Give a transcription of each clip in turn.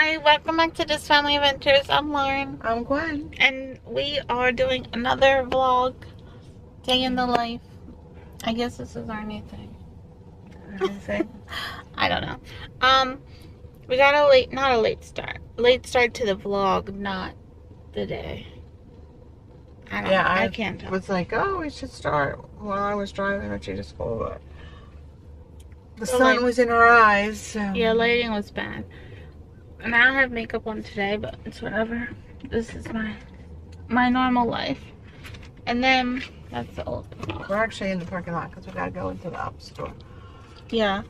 Hi, welcome back to This Family Adventures. I'm Lauren. I'm Gwen. And we are doing another vlog. Day in the life. I guess this is our new thing. I don't know. We got not a late start. Late start to the vlog, not the day. I can't tell. Was like, oh, we should start while I was driving Richie to school, but the sun was in her eyes. So. Yeah, lighting was bad. And I don't have makeup on today, but it's whatever. This is my normal life. And then that's the old vlog. We're actually in the parking lot because we gotta go into the up store. Yeah.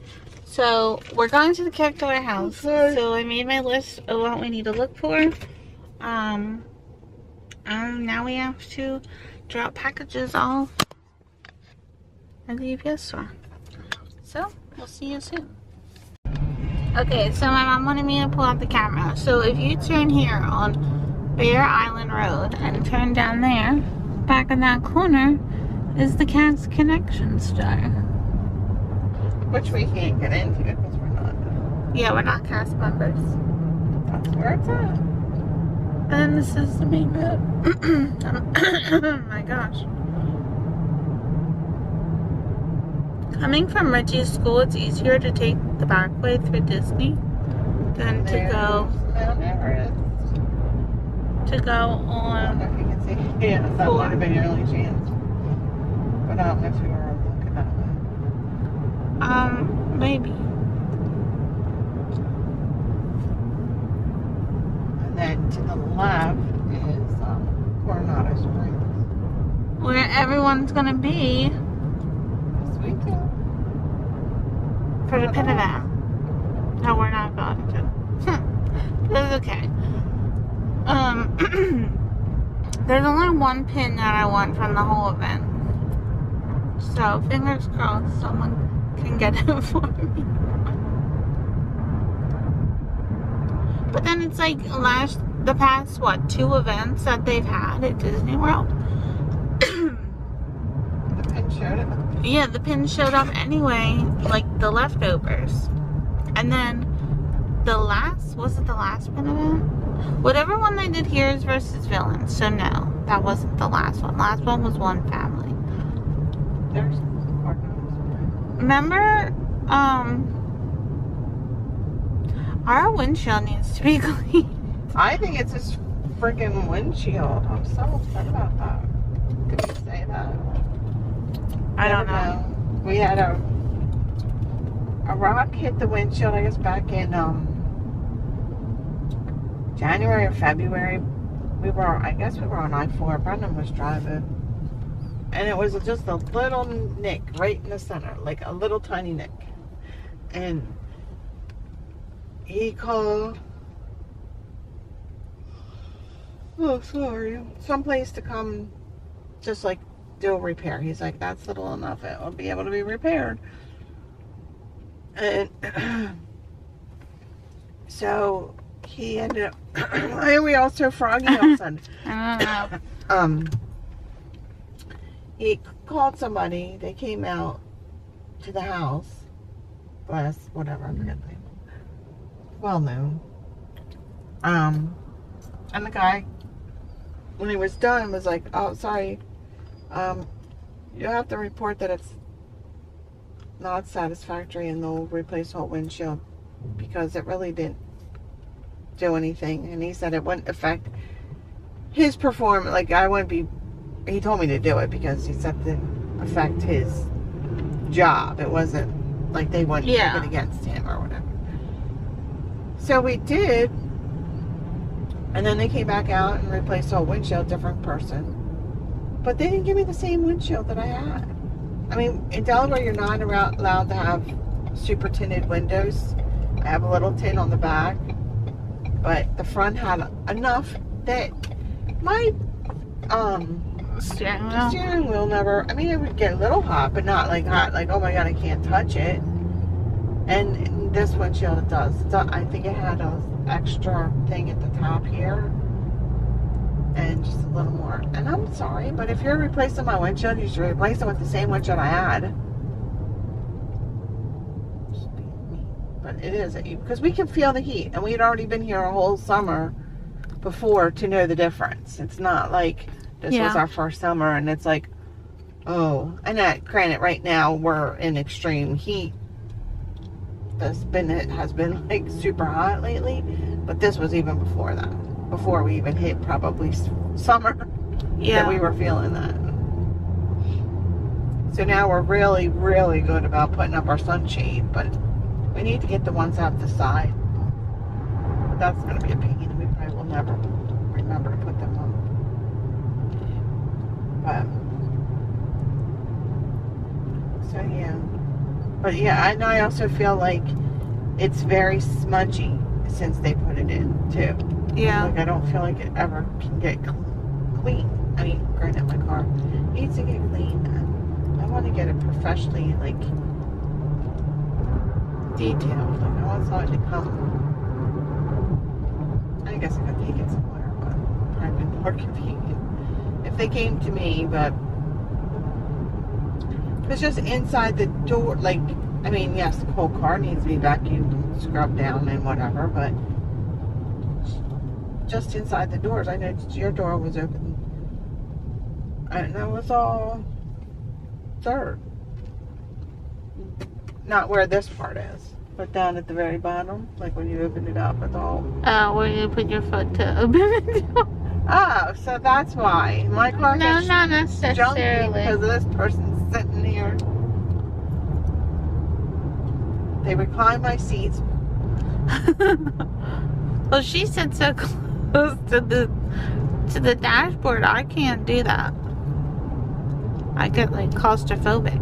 So we're going to the character house. Okay. So I made my list of what we need to look for. Now we have to drop packages off at the UPS store. So we'll see you soon. Okay, so my mom wanted me to pull out the camera. So if you turn here on Bear Island Road and turn down there, back in that corner is the Cast Connection store. Which we can't get into because we're not. Yeah, we're not cast members. That's where it's at. And this is the main road. Oh my gosh. Coming from Richie's school, it's easier to take the back way through Disney than to go on. I don't know if you can see. Yeah, that might have been your only chance. But I don't know if you were looking that way. Maybe. And then to the left is Coronado Springs, where everyone's gonna be this weekend for the pin event. No, we're not going to. That's okay. There's only one pin that I want from the whole event. So fingers crossed someone can get it for me. But then it's like the past what, 2 events that they've had at Disney World. The pin showed up. Yeah, the pin showed up anyway, like the leftovers. And then was it the last pin event? Whatever one they did here is versus Villains. So no, that wasn't the last one. Last one was One Family. There's remember, our windshield needs to be clean. I think it's this freaking windshield. I'm so upset about that. Could you say that? I don't know. We had a rock hit the windshield, I guess, back in January or February. I guess we were on I-4. Brendan was driving. And it was just a little nick right in the center, like a little tiny nick. And he called, someplace to come just like do a repair. He's like, that's little enough, it will be able to be repaired. And so he ended up, why are we all so froggy all of a sudden? I don't know. He called somebody, they came out to the house, whatever, I forget the name. Well known. And the guy, when he was done, was like, oh, sorry, you have to report that it's not satisfactory and they'll replace the whole windshield because it really didn't do anything. And he said it wouldn't affect his performance. Like, he told me to do it because he said it didn't affect his job. It wasn't like they wouldn't take it against him or whatever. So we did, and then they came back out and replaced the whole windshield, different person. But they didn't give me the same windshield that I had. I mean, in Delaware, you're not allowed to have super tinted windows. I have a little tint on the back, but the front had enough that my steering wheel never, I mean, it would get a little hot, but not like hot, like, oh my god, I can't touch it. And this windshield, it does. I think it had an extra thing at the top here. And just a little more. And I'm sorry, but if you're replacing my windshield, you should replace it with the same windshield I had. but it is because we can feel the heat, and we had already been here a whole summer before to know the difference. It's not like this was our first summer, and it's like, oh, and that granted, right now we're in extreme heat. It has been like super hot lately, but this was even before that. Before we even hit probably summer, that we were feeling that. So now we're really, really good about putting up our sunshade, but we need to get the ones out the side. But that's going to be a pain. We probably will never remember to put them on. But, so yeah. But yeah, and I also feel like it's very smudgy since they put it in, too. Yeah. Like, I don't feel like it ever can get clean. I mean, granted, my car needs to get clean. I want to get it professionally, like, detailed. Like, I want something to come. I guess I could take it somewhere, but probably more convenient if they came to me. But it's just inside the door. Like, I mean, yes, the whole car needs to be vacuumed and scrubbed down and whatever, but just inside the doors. I know your door was open, and that was all dirt. Not where this part is, but down at the very bottom, like when you open it up, it's all. Where you put your foot to open it. Oh, so that's why my car gets not junky necessarily. because of this person sitting here. They recline my seats. Well, she sits so close to the dashboard. I can't do that. I get like claustrophobic.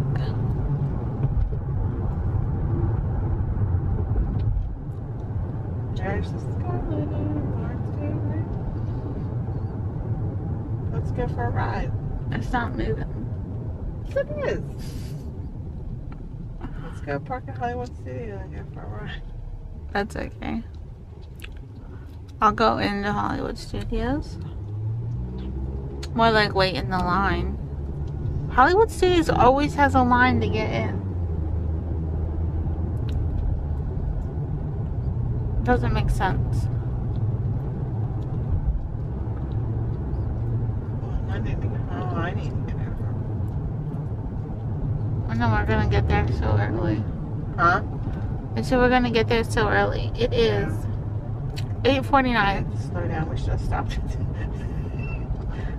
There's the Scarlet. Let's go for a ride. It's not moving. Yes, it is. Let's go park at Hollywood Studio and go for a ride. That's okay. I'll go into Hollywood Studios. More like wait in the line. Hollywood Studios always has a line to get in. Doesn't make sense. Well, I need to get over. I know we're gonna get there so early. Huh? And so we're gonna get there so early. It is 8:49. Slow down. We should have stopped.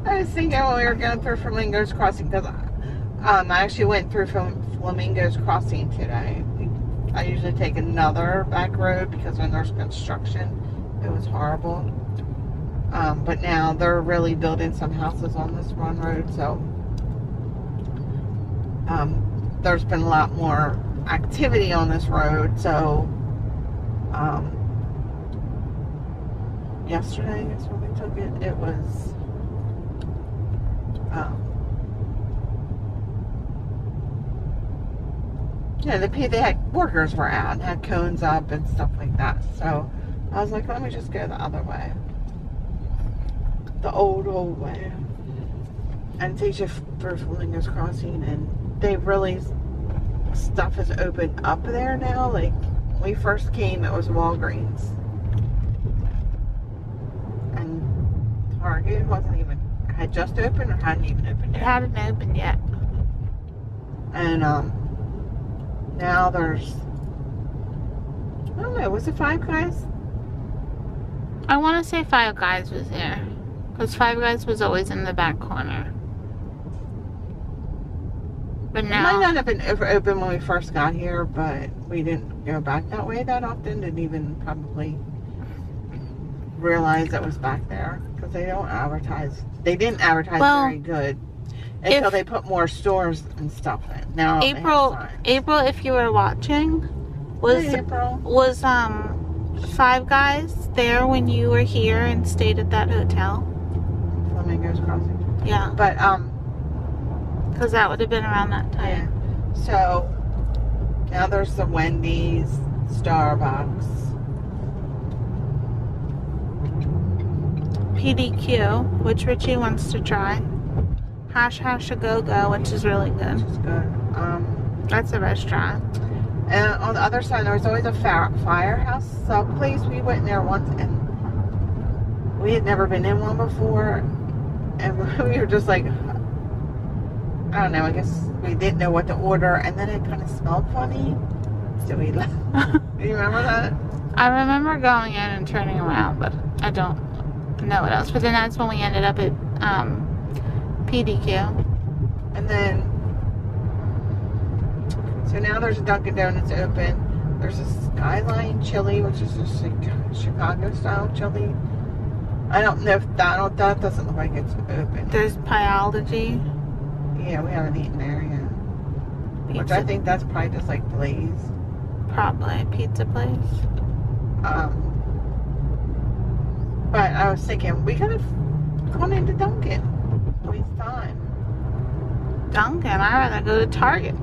I was thinking when we were going through Flamingo's Crossing, because I actually went through from Flamingo's Crossing today. I usually take another back road because when there's construction, it was horrible. But now they're really building some houses on this one road, so there's been a lot more activity on this road. So yesterday, I guess when we took it, it was yeah, they had workers were out and had cones up and stuff like that. So I was like, let me just go the other way, the old way, and take you through Flamingo's Crossing. And they really stuff is open up there now. Like when we first came, it was Walgreens, and Target had just opened or hadn't even opened It yet. hadn't opened yet. And now there's, I don't know, was it Five Guys? I want to say Five Guys was there. Because Five Guys was always in the back corner. But It might now, not have been open when we first got here, but we didn't go back that way that often. Didn't even probably realize it was back there because they don't advertise. They didn't advertise very good until they put more stores and stuff in. Now April, if you were watching, was Five Guys there when you were here and stayed at that hotel? Flamingo's Crossing. Yeah. But because that would have been around that time. yeah. So now there's the Wendy's, Starbucks, PDQ, which Richie wants to try. Hash a go-go, which is really good. which is good. That's a restaurant. And on the other side, there was always a firehouse sub place. We went in there once, and we had never been in one before. And we were just like, I don't know, I guess we didn't know what to order. And then it kind of smelled funny. So we left. Do you remember that? I remember going in and turning around, but I don't know what else. But then that's when we ended up at PDQ. And then, so now there's a Dunkin' Donuts open. There's a Skyline Chili, which is a Chicago style chili. I don't know if that doesn't look like it's open. There's Pyology. Yeah, we haven't eaten there yet. Pizza. Which I think that's probably just like Blaze. Probably a pizza place. But I was thinking we could have gone into Dunkin'. Waste time. Dunkin'? I'd rather go to Target.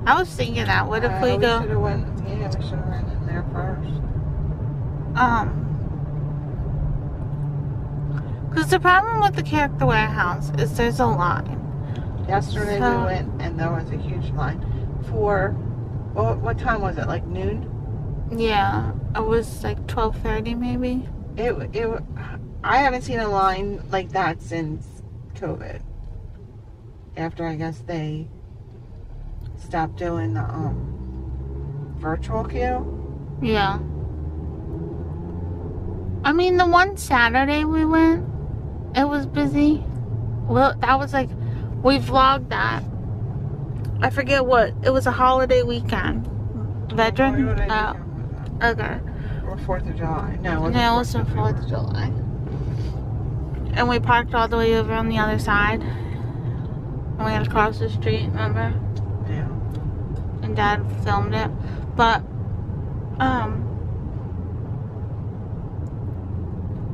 I was thinking that. What if we go? We should have went in there first. Because the problem with the Character Warehouse is there's a line. Yesterday we went and there was a huge line for, what time was it? Like noon? Yeah, it was like 12:30 maybe. I haven't seen a line like that since COVID. After I guess they stopped doing the virtual queue. Yeah. I mean, the one Saturday we went, it was busy. Well, that was like, we vlogged that. I forget what. It was a holiday weekend. Veteran? Oh. Okay. Or 4th of July. No, it wasn't 4th of July. And we parked all the way over on the other side. And we had to cross the street, remember? Yeah. And Dad filmed it. But,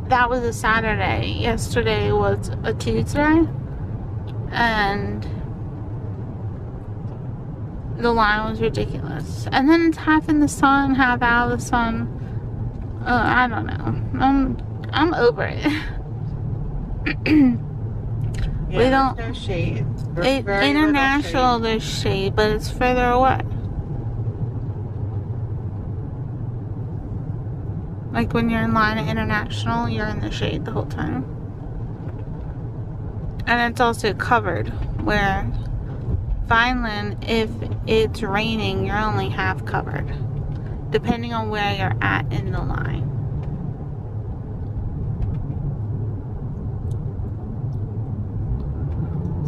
that was a Saturday. Yesterday was a Tuesday. And the line was ridiculous. And then it's half in the sun, half out of the sun. I don't know. I'm over it. Yeah, we don't. There's no shade. International, there's shade, but it's further away. Like when you're in line at International, you're in the shade the whole time. And it's also covered, where Vineland, if it's raining, you're only half covered, depending on where you're at in the line.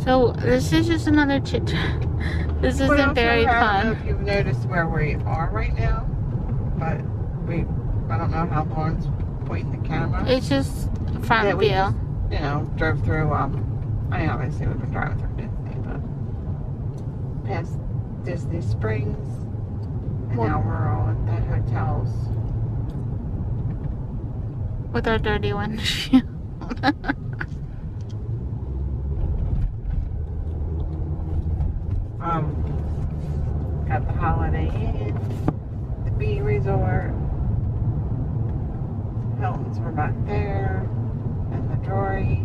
So this is just another chit chat. This isn't very fun. I don't know if you've noticed where we are right now, but I don't know how Lauren's pointing the camera. It's just front view. Just, drove through, obviously we've been driving through Disney, but past Disney Springs, and now we're all at the hotels. With our dirty windshield. Got the Holiday Inn, the Bee Resort, Hilton's were back there, and the Drury,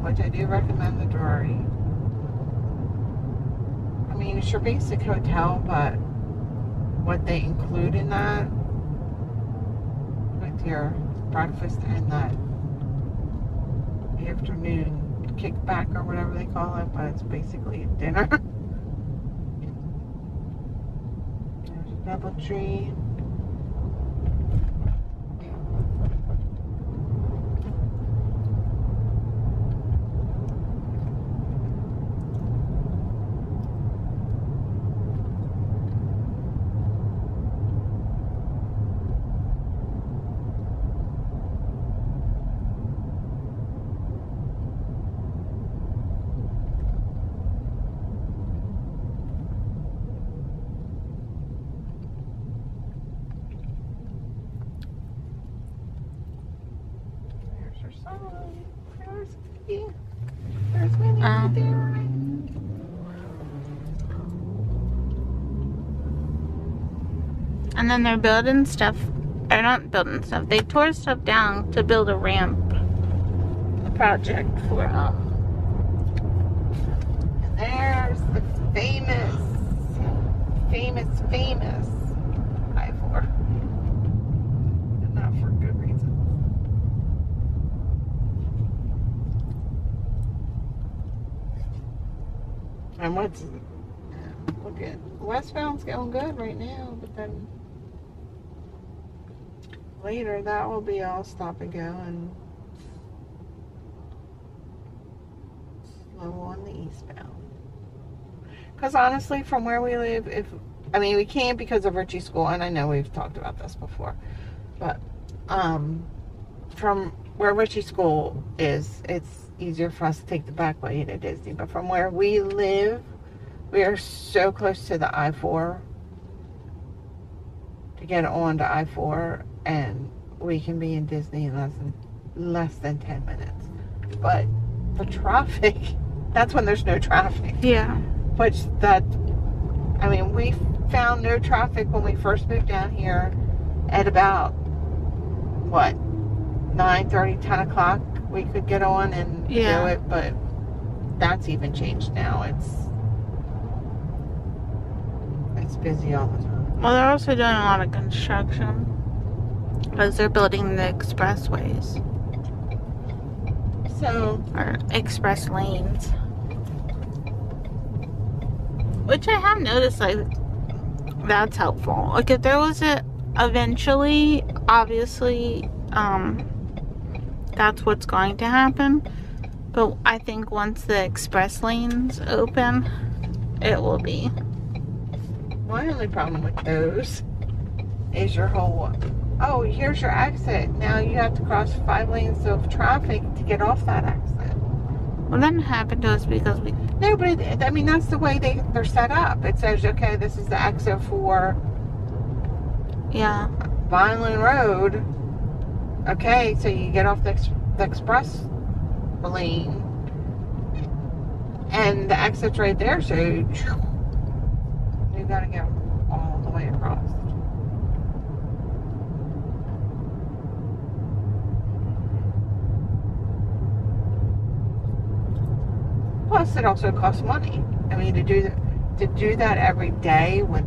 which I do recommend the Drury. I mean, it's your basic hotel, but what they include in that, with your breakfast and that afternoon kickback or whatever they call it, but it's basically a dinner. There's a DoubleTree. There's Minnie right there. And then they're building stuff. They're not building stuff. They tore stuff down to build a ramp project for And there's the famous famous I-4. And not for good reason. And look at, westbound's going good right now, but then later that will be all stop and go and slow on the eastbound. Because honestly, from where we live, we can't because of Richie's school, and I know we've talked about this before, but from where Richie's school is, it's easier for us to take the back way to Disney. But from where we live, we are so close to the I-4 to get on to I-4, and we can be in Disney in less than 10 minutes. But the traffic, that's when there's no traffic. Yeah. Which we found no traffic when we first moved down here at about, 9:30, 10 o'clock. We could get on and do it, but that's even changed now. It's busy all the time. Well, they're also doing a lot of construction because they're building the expressways. Or express lanes. Which I have noticed, that's helpful. Like, if there was eventually, obviously, that's what's going to happen. But I think once the express lanes open, it will be. My only problem with those is your whole, here's your exit. Now you have to cross 5 lanes of traffic to get off that exit. Well, that happened to us because we... No, but that's the way they're set up. It says, okay, this is the exit for Vineland Road. Okay, so you get off the express lane, and the exit's right there, so you gotta go all the way across. Plus, it also costs money. To do that every day would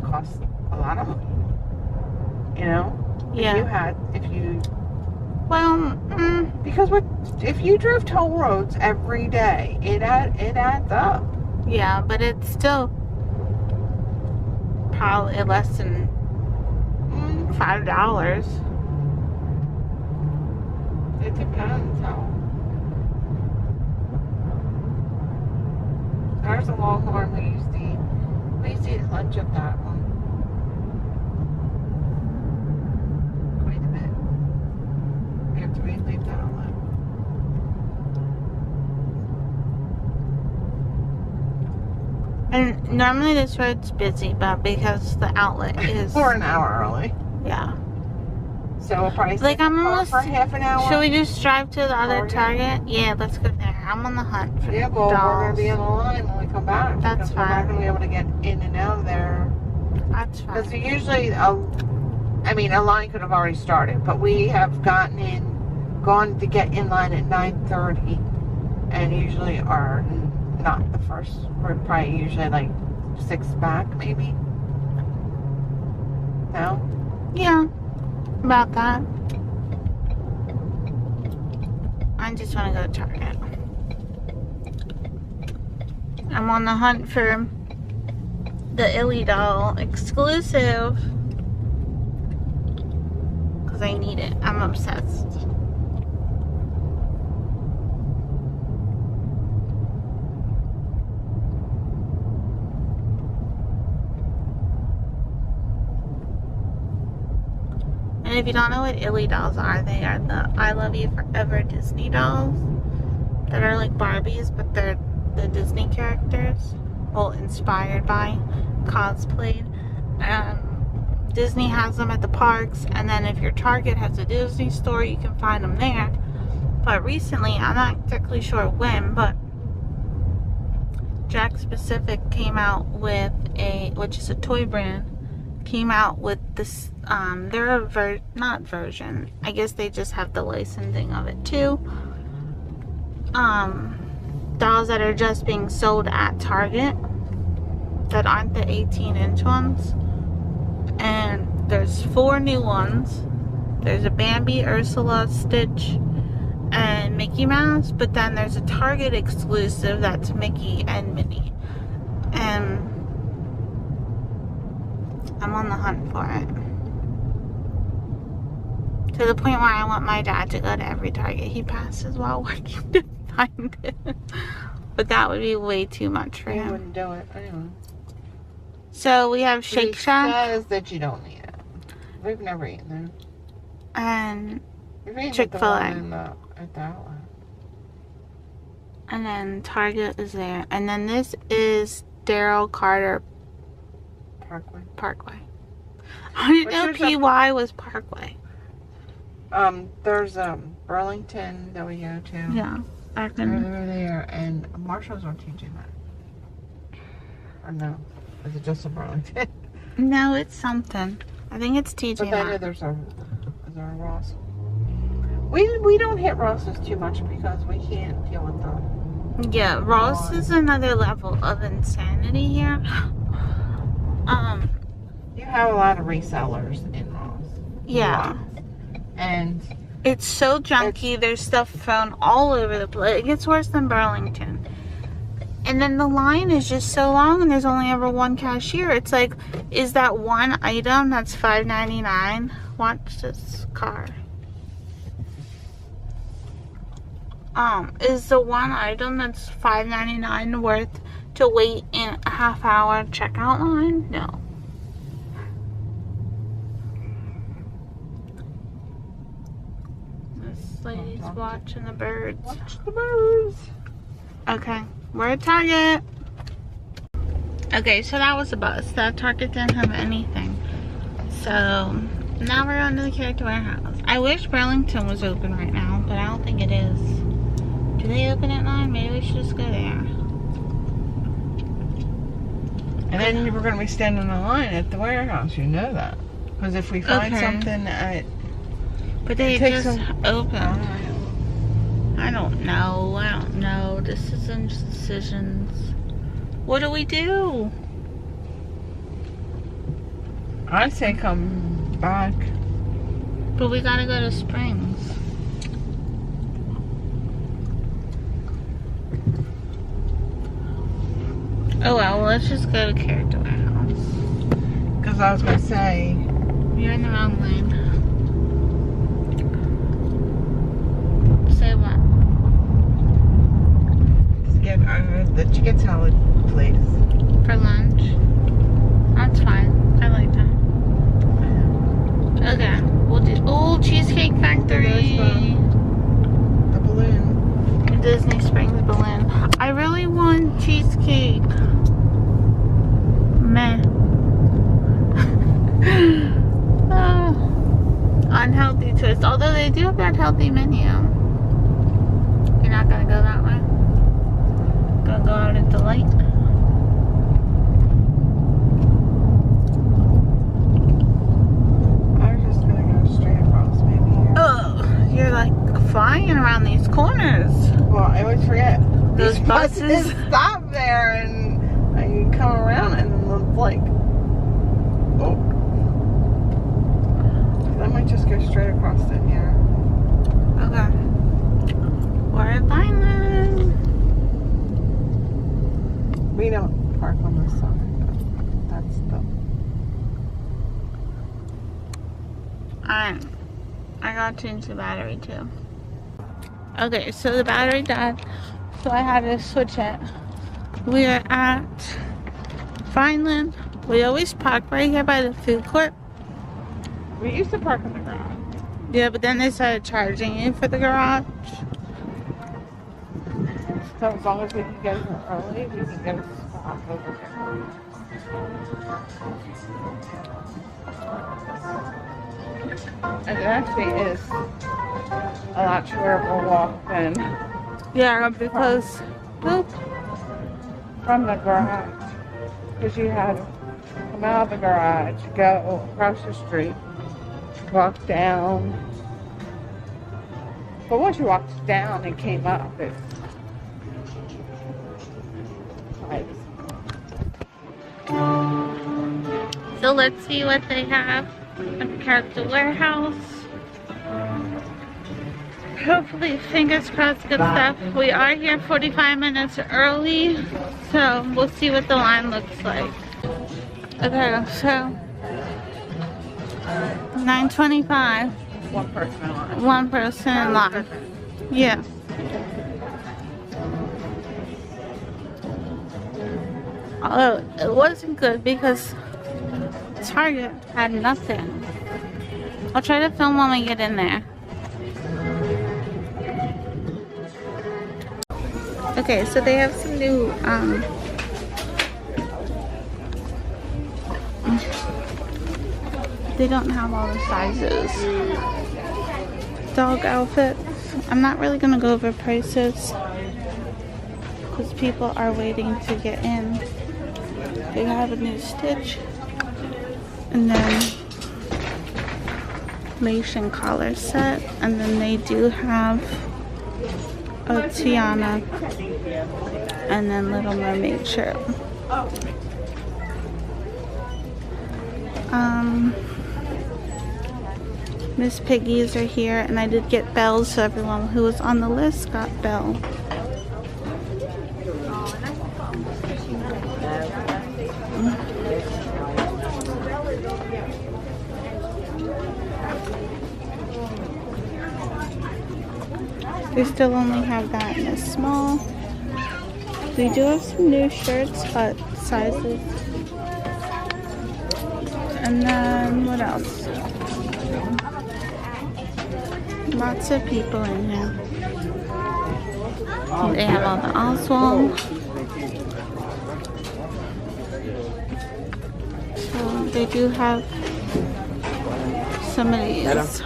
cost a lot of money. Yeah. Because if you drove toll roads every day, it adds up. Yeah, but it's still probably less than $5. It depends how. There's a Longhorn we used to eat lunch at that one. Quite a bit. After we leave that alone. And normally this road's busy, but because the outlet is... We're an hour early. Yeah. So we'll probably I'm almost... for half an hour. Should we just drive to the other Target? Yeah, let's go there. I'm on the hunt for dolls. We're going to be on the line when we come back. That's fine. We're not going to be able to get in and out of there. That's fine. Because usually, a line could have already started, but we have gone to get in line at 9:30, and usually are not the first. We're probably usually 6 back, maybe. No? Yeah, about that. I just want to go to Target. I'm on the hunt for the Illy doll exclusive because I need it. I'm obsessed. And if you don't know what Illy dolls are, they are the I Love You Forever Disney dolls that are like Barbies, but they're the Disney characters. Well, inspired by, cosplayed. Disney has them at the parks, and then if your Target has a Disney store, you can find them there. But recently, I'm not exactly sure when, but Jakks Pacific came out with which is a toy brand, came out with this, they're a not version, I guess they just have the licensing of it too. Dolls that are just being sold at Target. that aren't the 18-inch ones. And there's 4 new ones. There's a Bambi, Ursula, Stitch, and Mickey Mouse. But then there's a Target exclusive that's Mickey and Minnie. And I'm on the hunt for it. To the point where I want my dad to go to every Target he passes while working to find it. But that would be way too much for him. He wouldn't do it anyway. So we have Shake Shack. He says that you don't need it. We've never eaten there. And We've eaten Chick-fil-A. At the outlet. And then Target is there. And then this is Daryl Carter Parkway. I didn't know PY was Parkway. There's Burlington that we go to. Yeah. Over there, and Marshall's on TJ Maxx. Or no, is it just a Burlington? No, it's something. I think it's TJ But Maxx. I know there's a Ross. We don't hit Ross's too much because we can't deal with them. Yeah, Ross is another level of insanity here. You have a lot of resellers in Ross. Yeah. And it's so junky. There's stuff thrown all over the place. It gets worse than Burlington. And then the line is just so long and there's only ever one cashier. It's like, is that one item that's $5.99? Watch this car. Is the one item that's $5.99 worth to wait in a half-hour checkout line? No. This lady's watching the birds. Watch the birds. Okay, we're at Target. Okay, so that was a bus. That Target didn't have anything. So now we're going to the Character Warehouse. I wish Burlington was open right now, but I don't think it is. Do they open at 9? Maybe we should just go there. And then we're going to be standing in line at the warehouse. You know that. Because if we find something at... But they just opened. I don't know. Decisions. What do we do? I say come back. But we gotta go to Springs. Oh well, let's just go to Character Warehouse. Because I was going to say... You're in the wrong lane. Say what? Let's get the chicken salad, please. For lunch? That's fine. I like that. Okay. We'll do... Oh, Cheesecake Factory. The balloon. Disney Springs balloon. I really want cheesecake. Meh. Unhealthy twist. Although they do have that healthy menu. You're not gonna go that way? Gonna go out at the light? I was just gonna go straight across maybe here. Oh, you're like flying around these corners. Well, I always forget. Those buses stop there and you come around and it's like, oh. I might just go straight across in here. Okay. We're at Vineland. We don't park on this side. That's the... Alright. I gotta change the battery too. Okay, so the battery died. So I had to switch it. We are at Vineland. We always park right here by the food court. We used to park in the garage. Yeah, but then they started charging you for the garage. So as long as we can get here early, we can get a spot over there. And it actually is a lot shorter of a walk than Yeah, because boop. from the garage. Because you had to come out of the garage, go across the street, walk down. But once you walked down and came up, it's nice. So let's see what they have at the warehouse. Hopefully, fingers crossed, good stuff. We are here 45 minutes early, so we'll see what the line looks like. Okay, so 9:25. One person in line. One person in line. Yeah. Oh, it wasn't good because Target had nothing. I'll try to film when we get in there. Okay, so they have some new they don't have all the sizes. Dog outfits. I'm not really gonna go over prices because people are waiting to get in. They have a new Stitch, and then lace and collar set, and then they do have a Tiana and then Little Mermaid shirt. Miss Piggies are here, and I did get bells, so everyone who was on the list got bell. They still only have that in a small. We do have some new shirts, but sizes. And then what else? Lots of people in here. They have all the Oswald. So they do have some of these.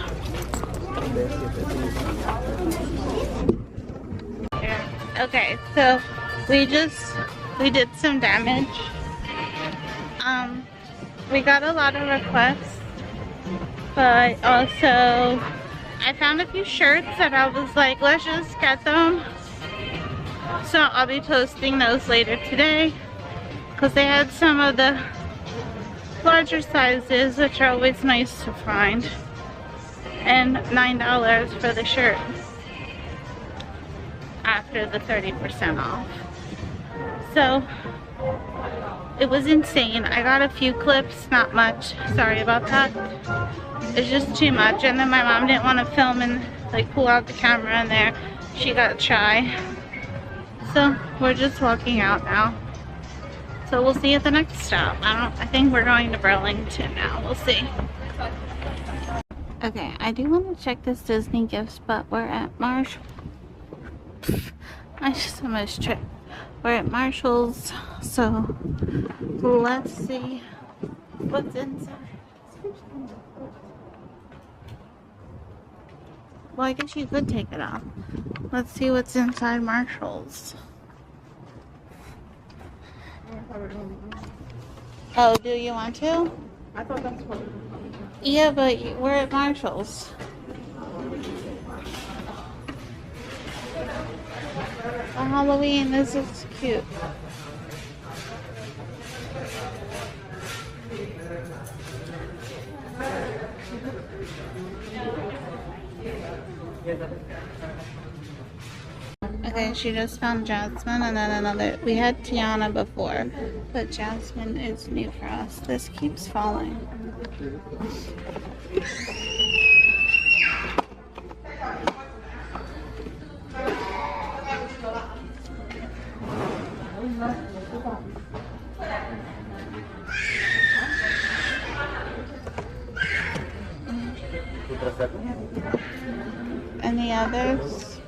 Okay, so we did some damage. We got a lot of requests, but also I found a few shirts that I was like, let's just get them. So I'll be posting those later today because they had some of the larger sizes, which are always nice to find, and $9 for the shirt after the 30% off. So it was insane. I got a few clips, not much, sorry about that. It's just too much, and then my mom didn't want to film and like pull out the camera in there. She got shy. So we're just walking out now. So we'll see at the next stop. I think we're going to Burlington now. We'll see. Okay, I do want to check this Disney gifts, but we're at Marshall. I just almost tripped. We're at Marshall's, so let's see what's inside. Well, I guess you could take it off. Let's see what's inside Marshall's. Oh, do you want to? I thought that's what. Yeah, but we're at Marshall's. For Halloween, this is cute. Okay, she just found Jasmine and then another. We had Tiana before, but Jasmine is new for us. This keeps falling. Any others?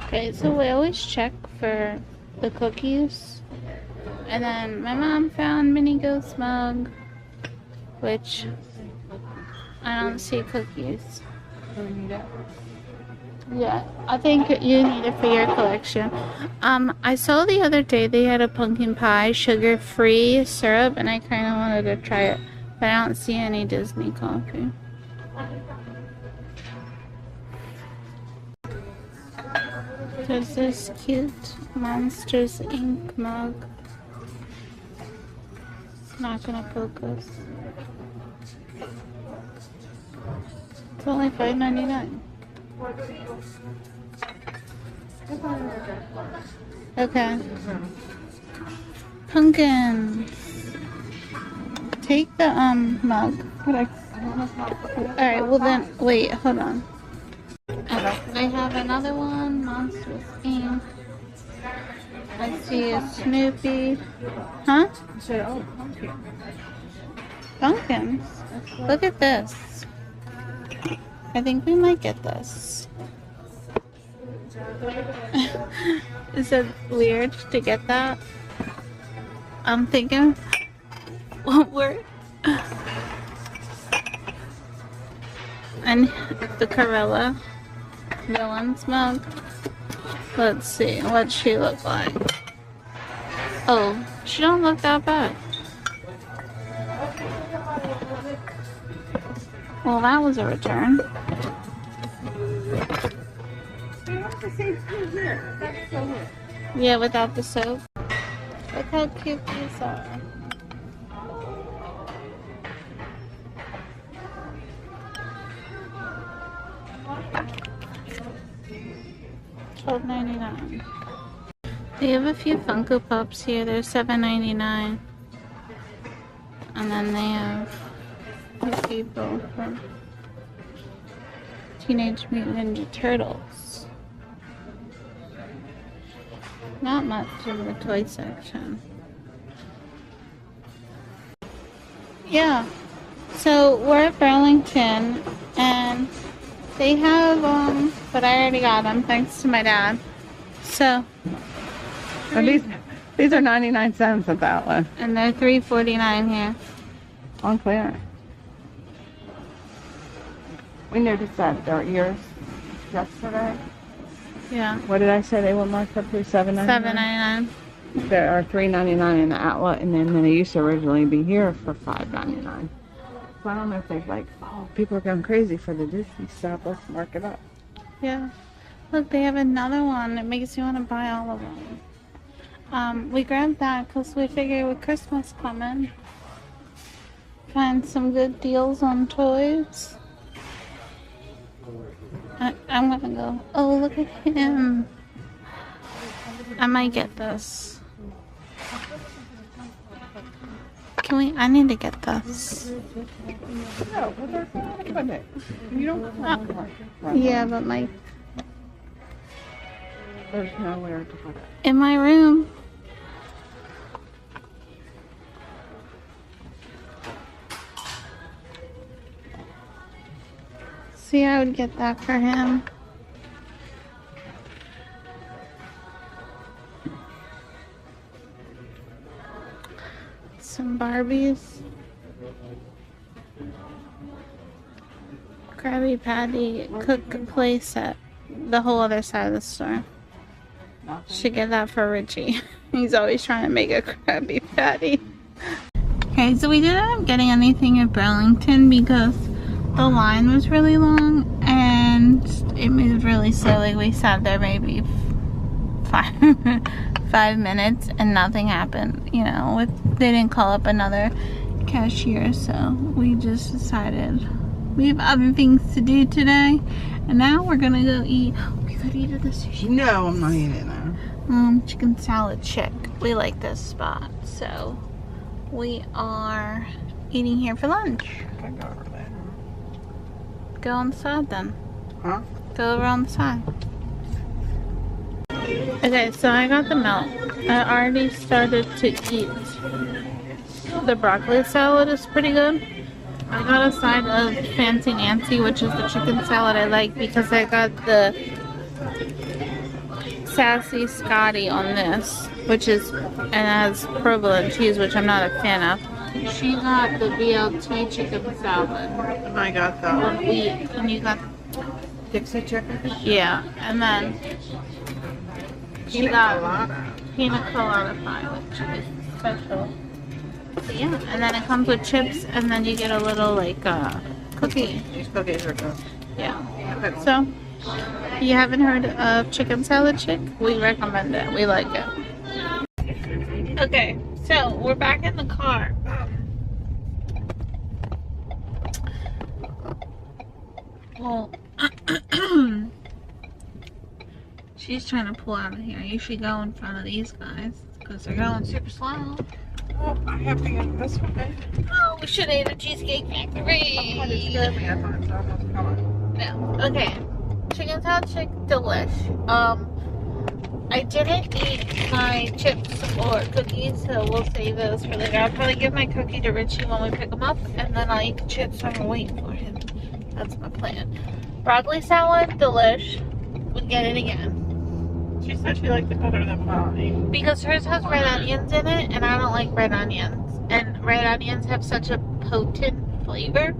Okay, so we always check for the cookies. And then my mom found Minnie Ghost mug, which I don't see cookies. Yeah, I think you need it for your collection. I saw the other day they had a pumpkin pie sugar-free syrup, and I kind of wanted to try it, but I don't see any Disney coffee. There's this cute Monsters Inc. mug. Not gonna focus. It's only $5.99. Okay. Pumpkin. Take the mug. Alright, well then wait, hold on. I have another one, Monsters Inc. I see a Snoopy. Huh? Pumpkins? Look at this. I think we might get this. Is it weird to get that? I'm thinking, we're... And the Corella Villains mug. Let's see, what's she look like? Oh, she don't look that bad. Well, that was a return. Yeah, without the soap. Look how cute these are. $12.99. They have a few Funko Pops here. They're $7.99. And then they have these people from Teenage Mutant Ninja Turtles. Not much in the toy section. Yeah. So we're at Burlington and they have but I already got them thanks to my dad. So And these are 99 cents at that one. And they're $3.49 here. On clearance. We noticed that their ears yesterday. Yeah. What did I say? They were marked up to $7.99? $7.99. There are $3.99 in the outlet, and then they used to originally be here for $5.99. So I don't know if they've like, oh, people are going crazy for the Disney stuff. Let's mark it up. Yeah. Look, they have another one that makes you want to buy all of them. We grabbed that because we figured with Christmas coming, find some good deals on toys. I'm gonna go. Oh, look at him. I might get this. Can we? I need to get this. No, but there's not put it. You don't Yeah, but my... There's nowhere to put it. In my room. See, I would get that for him. Some Barbies. Krabby Patty cook play set. The whole other side of the store. Should get that for Richie. He's always trying to make a Krabby Patty. Okay, so we didn't end up getting anything at Burlington because the line was really long and it moved really slowly. We sat there maybe 5 minutes and nothing happened. You know, they didn't call up another cashier, so we just decided we have other things to do today. And now we're gonna go eat. We could eat at the sushi. No, I'm not eating that. Chicken salad chick. We like this spot, so we are eating here for lunch. I go over there. Go on the side then. Huh? Go over on the side. Okay, so I got the milk. I already started to eat. The broccoli salad is pretty good. I got a side of Fancy Nancy, which is the chicken salad I like because I got the Sassy Scotty on this, which is, and has provolone cheese, which I'm not a fan of. She got the BLT chicken salad. And I got the Wheat, and you got Dixie chicken. yeah, and then she got pina colada pie, which is special. But yeah, and then it comes with chips, and then you get a little like cookie. These cookies are good. Yeah. So, if you haven't heard of chicken salad chick, we recommend it. We like it. Okay, so we're back in the car. Well, she's trying to pull out of here. You should go in front of these guys because they're going super slow. Oh, I have to get this way. Oh, we should have ate a Cheesecake Factory. Oh, it scared me. I thought it was almost coming. No. Okay. Chicken salad chick delish. I didn't eat my chips or cookies, so we'll save those for later. I'll probably give my cookie to Richie when we pick them up, and then I'll eat the chips while we're waiting for him. That's my plan. Broccoli salad, delish. We'll get it again. She said she liked it better than mine. Because hers has red onions in it, and I don't like red onions. And red onions have such a potent flavor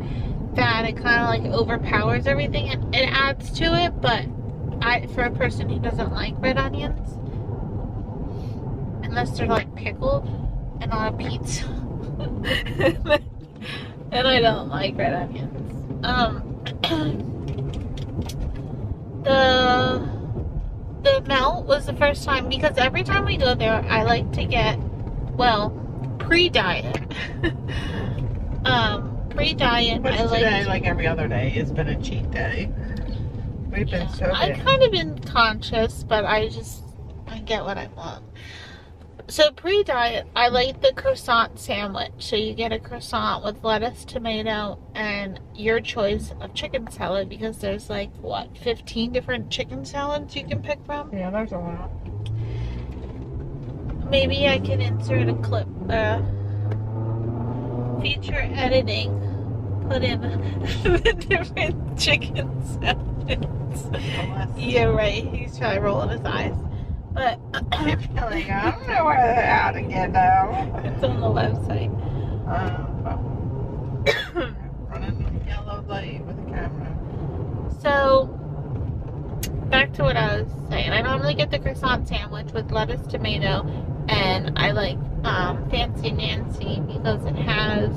that it kind of like overpowers everything. And it adds to it, but for a person who doesn't like red onions, unless they're like pickled and on a pizza, and I don't like red onions. The melt was the first time, because every time we go there, I like to get, well, pre-diet. Pre-diet, But I today, like every other day, has been a cheat day. We've been so good. I've kind of been conscious, but I get what I want. So pre-diet, I like the croissant sandwich. So you get a croissant with lettuce, tomato, and your choice of chicken salad, because there's like, what, 15 different chicken salads you can pick from? Yeah, there's a lot. Maybe I can insert a clip, feature editing, put in the different chicken salads. Yeah, right. He's probably rolling his eyes. But I don't know where they're at again now. It's on the website. Running yellow light with a camera. So, back to what I was saying. I normally get the croissant sandwich with lettuce, tomato, and I like Fancy Nancy because it has,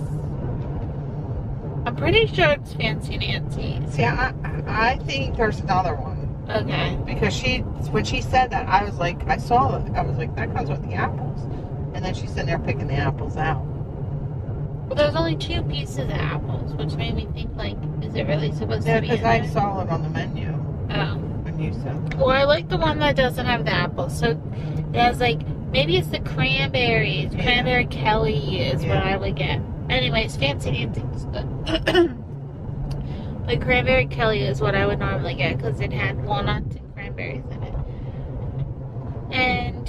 I'm pretty sure it's Fancy Nancy. See, I think there's another one. Okay. Because when she said that, I was like, I saw it. I was like, that comes with the apples. And then she's sitting there picking the apples out. Well, there's only 2 pieces of apples, which made me think, like, is it really supposed to be? Yeah, because I saw it on the menu. Oh. When you said that. Well, I like the one that doesn't have the apples. So it has, like, maybe it's the cranberries. Yeah. Cranberry Kelly is what I would get. Anyways, Fancy Nancy's good. Like, Cranberry Kelly is what I would normally get because it had walnuts and cranberries in it. And,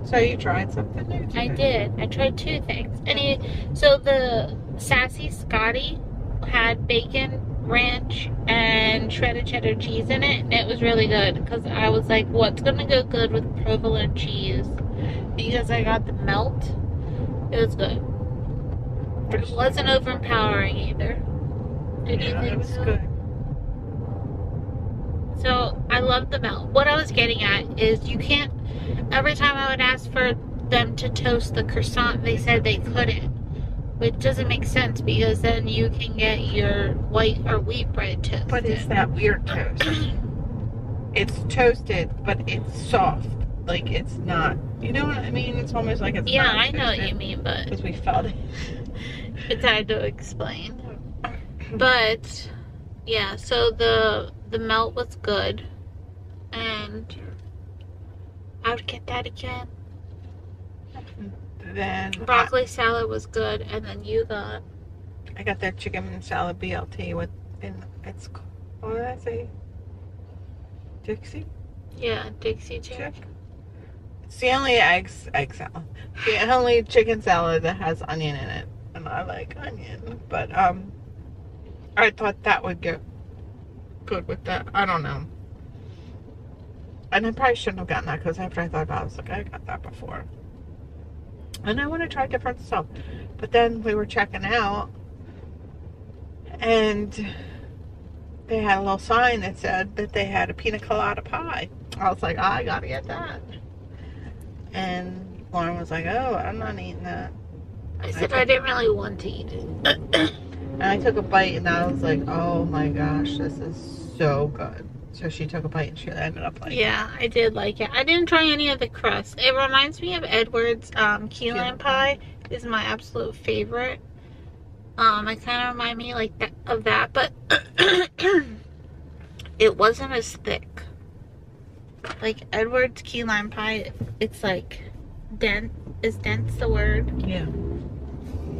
so you tried something new today? I did. I tried 2 things. So the Sassy Scotty had bacon, ranch, and shredded cheddar cheese in it. And it was really good because I was like, what's going to go good with provolone cheese? Because I got the melt. It was good. It wasn't overpowering either. Did you think it was so? Good. So I love the melt. What I was getting at is you can't, every time I would ask for them to toast the croissant, they said they couldn't. Which doesn't make sense because then you can get your white or wheat bread toasted. But it's that weird toast. It's toasted, but it's soft. Like it's not, you know what I mean? It's almost like it's not I know what you mean, but because we felt it. It's hard to explain. But yeah, so the melt was good, and I would get that again. Then broccoli salad was good, and then you got. I got that chicken salad BLT with, it's, what did I say? Dixie? Yeah, Dixie chick. It's the only egg salad. The only chicken salad that has onion in it, and I like onion. But I thought that would go good with that. I don't know. And I probably shouldn't have gotten that because after I thought about it, I was like, I got that before. And I want to try different stuff. But then we were checking out, and they had a little sign that said that they had a pina colada pie. I was like, I gotta get that. And Lauren was like, oh, I'm not eating that. I said I didn't really want to eat it. And I took a bite, and I was like, oh my gosh, this is so good. So she took a bite, and she ended up liking it. Yeah, I did like it. I didn't try any of the crust. It reminds me of Edward's key lime pie. Is my absolute favorite. It kind of reminded me like that, of that, but it wasn't as thick. Like Edward's key lime pie, it's like dense. Is dense the word? Yeah.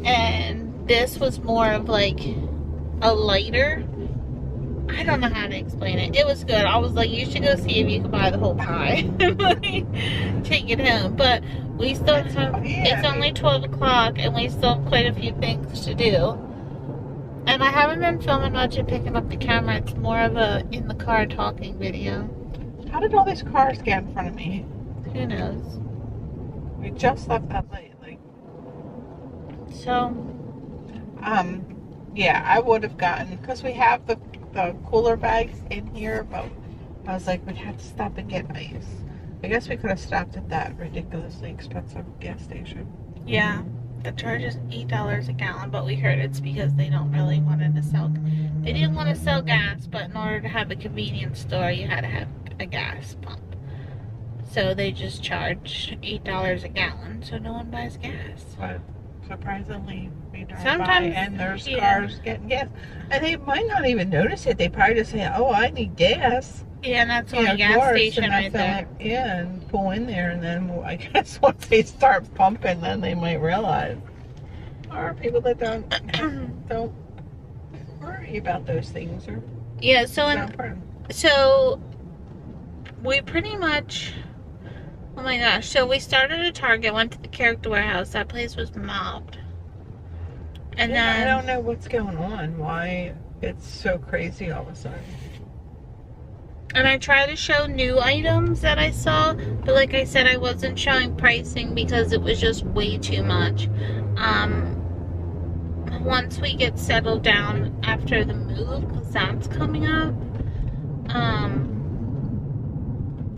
And this was more of like a lighter. I don't know how to explain it. It was good. I was like, you should go see if you can buy the whole pie and like, take it home. But we still have, it's only 12 o'clock and we still have quite a few things to do. And I haven't been filming much and picking up the camera. It's more of a in the car talking video. How did all these cars get in front of me? Who knows? We just left that lately. So, yeah, I would have gotten, because we have the cooler bags in here, but I was like, we'd have to stop and get ice. I guess we could have stopped at that ridiculously expensive gas station. yeah, the charge is $8 a gallon, but we heard it's because they don't really want to sell. They didn't want to sell gas, but in order to have a convenience store, you had to have a gas pump. So they just charge $8 a gallon, so no one buys gas. But surprisingly, we drive Sometimes, by and there's cars getting gas. And they might not even notice it. They probably just say, oh, I need gas. Yeah, and that's on a gas station right there. Yeah, and pull in there, and then I guess once they start pumping, then they might realize. Or people that don't worry about those things. Or yeah, so we pretty much, oh my gosh, so we started at Target, went to the Character Warehouse. That place was mobbed. And then I don't know what's going on, why it's so crazy all of a sudden. And I try to show new items that I saw, but like I said, I wasn't showing pricing because it was just way too much. Once we get settled down after the move, because that's coming up,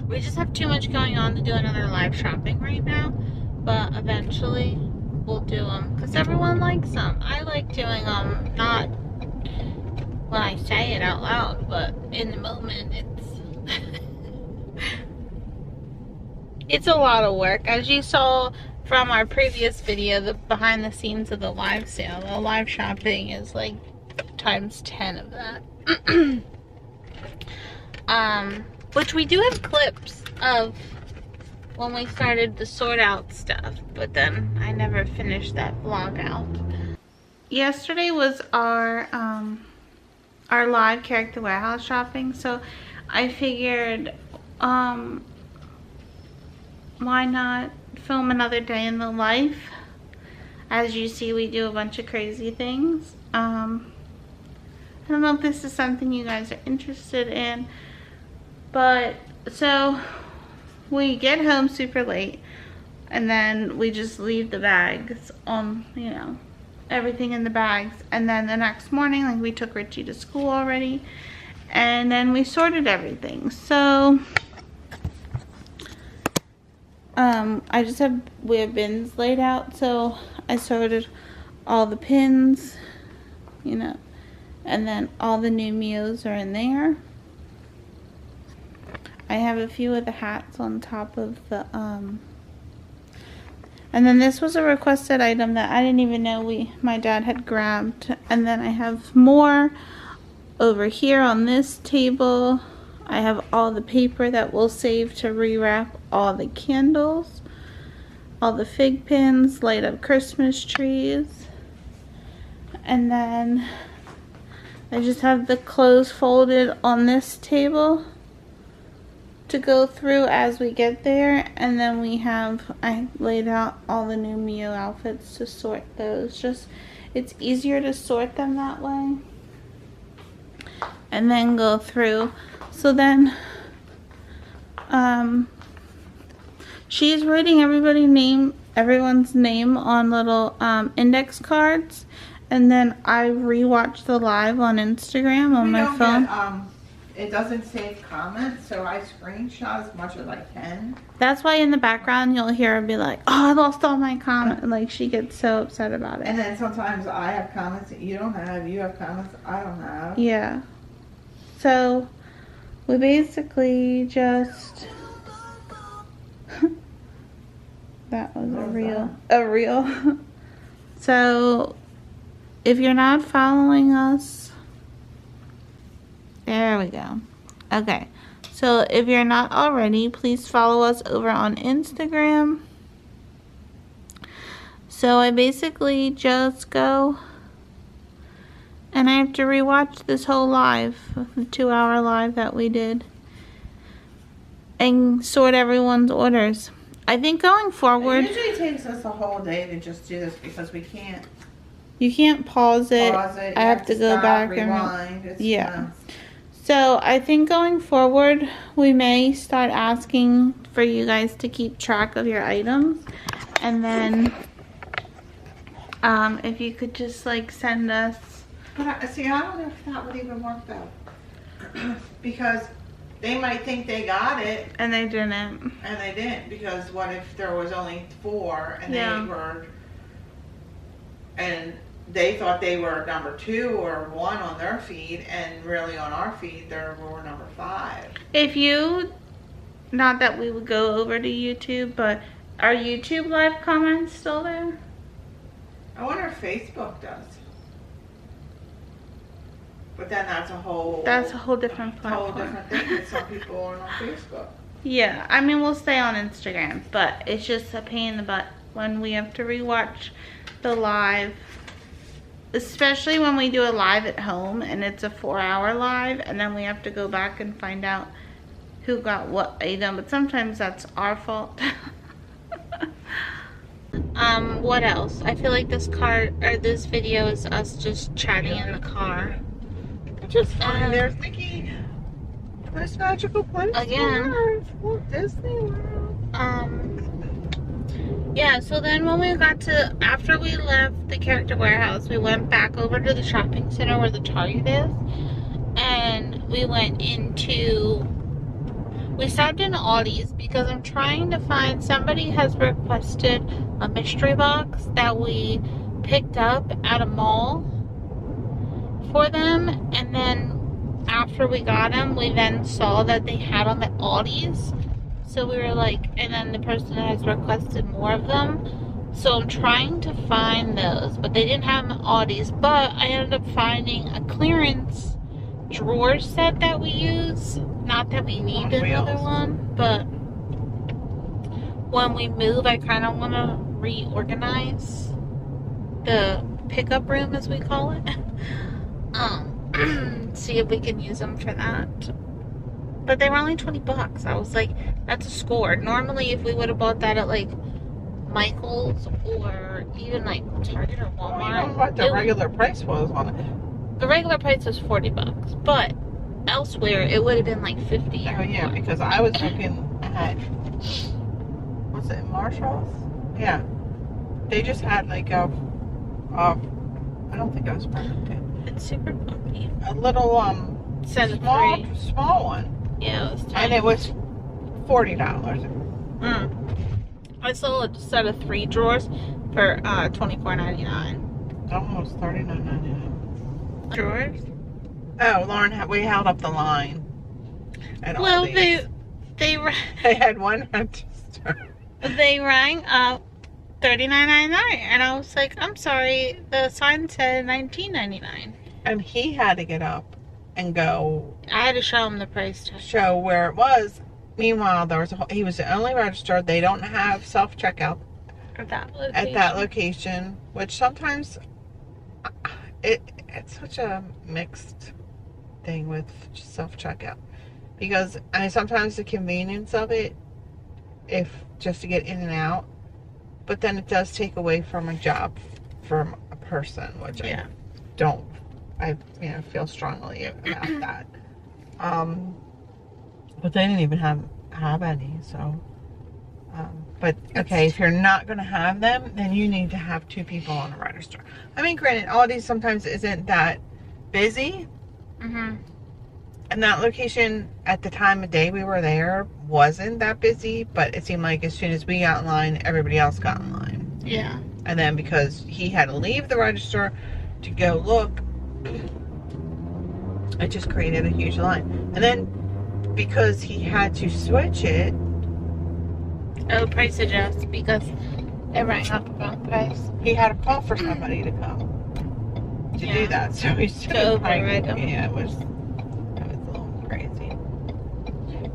we just have too much going on to do another live shopping right now, but eventually we'll do them because everyone likes them. I like doing them, not when I say it out loud, but in the moment it's a lot of work. As you saw from our previous video, the behind the scenes of the live sale, the live shopping is like times 10 of that. Which we do have clips of when we started to sort out stuff, but then I never finished that vlog out. Yesterday was our live Character Warehouse shopping, so I figured why not film another day in the life. As you see, we do a bunch of crazy things. I don't know if this is something you guys are interested in, but so we get home super late and then we just leave the bags on, you know, everything in the bags, and then the next morning, like, we took Richie to school already, and then we sorted everything. So we have bins laid out, so I sorted all the pins, you know, and then all the new Mios are in there. I have a few of the hats on top of the and then this was a requested item that I didn't even know my dad had grabbed. And then I have more over here on this table. I have all the paper that we'll save to rewrap all the candles, all the fig pins, light up Christmas trees. And then I just have the clothes folded on this table to go through as we get there. And then I laid out all the new Mio outfits to sort those. Just, it's easier to sort them that way and then go through. So then she's writing everyone's name on little index cards, and then I rewatch the live on Instagram on my phone. It doesn't save comments, so I screenshot as much as I can. That's why in the background you'll hear her be like, oh, I lost all my comments. Like, she gets so upset about it. And then sometimes I have comments that you don't have. You have comments I don't have. Yeah. So we basically just that was a reel. So if you're not following us, there we go. Okay, so if you're not already, please follow us over on Instagram. So I basically just go and I have to rewatch this whole live, the 2-hour live that we did, and sort everyone's orders. I think going forward, It usually takes us a whole day to just do this because we can't you can't pause it. I have to go stop, back rewind. It's, yeah. So I think going forward, we may start asking for you guys to keep track of your items, and then if you could just like send us. But see, I don't know if that would even work though, because they might think they got it And they didn't. and they didn't. Because what if there was only 4 and Yeah. they thought they were number 2 or 1 on their feed, and really on our feed they were number 5. If you, not that we would go over to YouTube, but are YouTube live comments still there? I wonder if Facebook does. But then that's a whole different platform. whole different thing that some people aren't on Facebook. Yeah, I mean, we'll stay on Instagram, but it's just a pain in the butt when we have to rewatch the live, especially when we do a live at home and it's a 4-hour live, and then we have to go back and find out who got what item, but sometimes that's our fault. What else? I feel like this video is us just chatting in the car. Just fine. They're thinking this magical place again. Walt Disney World. Yeah, so then when we got to, after we left the character warehouse, we went back over to the shopping center where the Target is, and we stopped in Aldi's because I'm trying to find, somebody has requested a mystery box that we picked up at a mall for them, and then after we got them, we then saw that they had them at Aldi's. So we were like, and then the person has requested more of them. So I'm trying to find those, but they didn't have them at Aldi's. But I ended up finding a clearance drawer set that we use. Not that we need another one, but when we move, I kind of want to reorganize the pickup room, as we call it. See if we can use them for that. But they were only $20. I was like, that's a score. Normally, if we would have bought that at like Michael's or even like Target or Walmart, I don't know what the regular price was on it. The regular price was $40, but elsewhere it would have been like $50. Oh yeah, because I was looking at, was it Marshall's? Yeah, they just had like I don't think it was Burlington. It's super bumpy. A little Set of small one. Yeah, it was tiny. And it was $40. I saw a set of 3 drawers for $24.99. Almost $39.99. Drawers? Oh, Lauren, we held up the line. Well, they had one register. They rang up $39.99, and I was like, I'm sorry, the sign said $19.99. And he had to get up and go. I had to show him the price tag. Show where it was. Meanwhile, he was the only register. They don't have self-checkout At that location, which sometimes it's such a mixed thing with self-checkout, because I mean, sometimes the convenience of it, if just to get in and out, but then it does take away from a job from a person, which I feel strongly about that. But they didn't even have any, so but okay, if you're not going to have them, then you need to have 2 people on a register. I mean, granted, Aldi sometimes isn't that busy, and that location at the time of day we were there wasn't that busy, but it seemed like as soon as we got in line, everybody else got in line. Yeah. And then because he had to leave the register to go look, it just created a huge line. And then because he had to switch it, price adjust because it rang up the wrong price. he had to call for somebody to come. to do that. So we should To have override them. Yeah, it was a little crazy.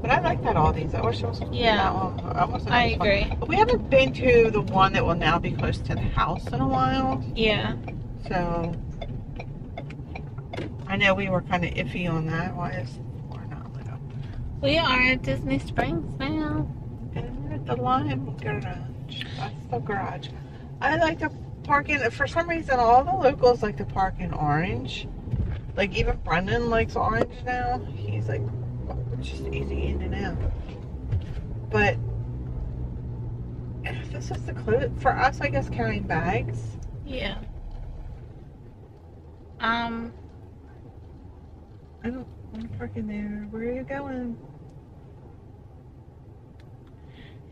But I like that Aldi's. I wish it was that one. I agree. But we haven't been to the one that will now be close to the house in a while. Yeah. So I know we were kind of iffy on that. Why is we're not lit up? We are at Disney Springs now. And we're at the Lime Garage. That's the garage. I like to park in. For some reason, all the locals like to park in orange. Like even Brendan likes orange now. He's like, just easy in and out. But if this is the close for us, I guess carrying bags. Yeah. I don't want to park in there. Where are you going?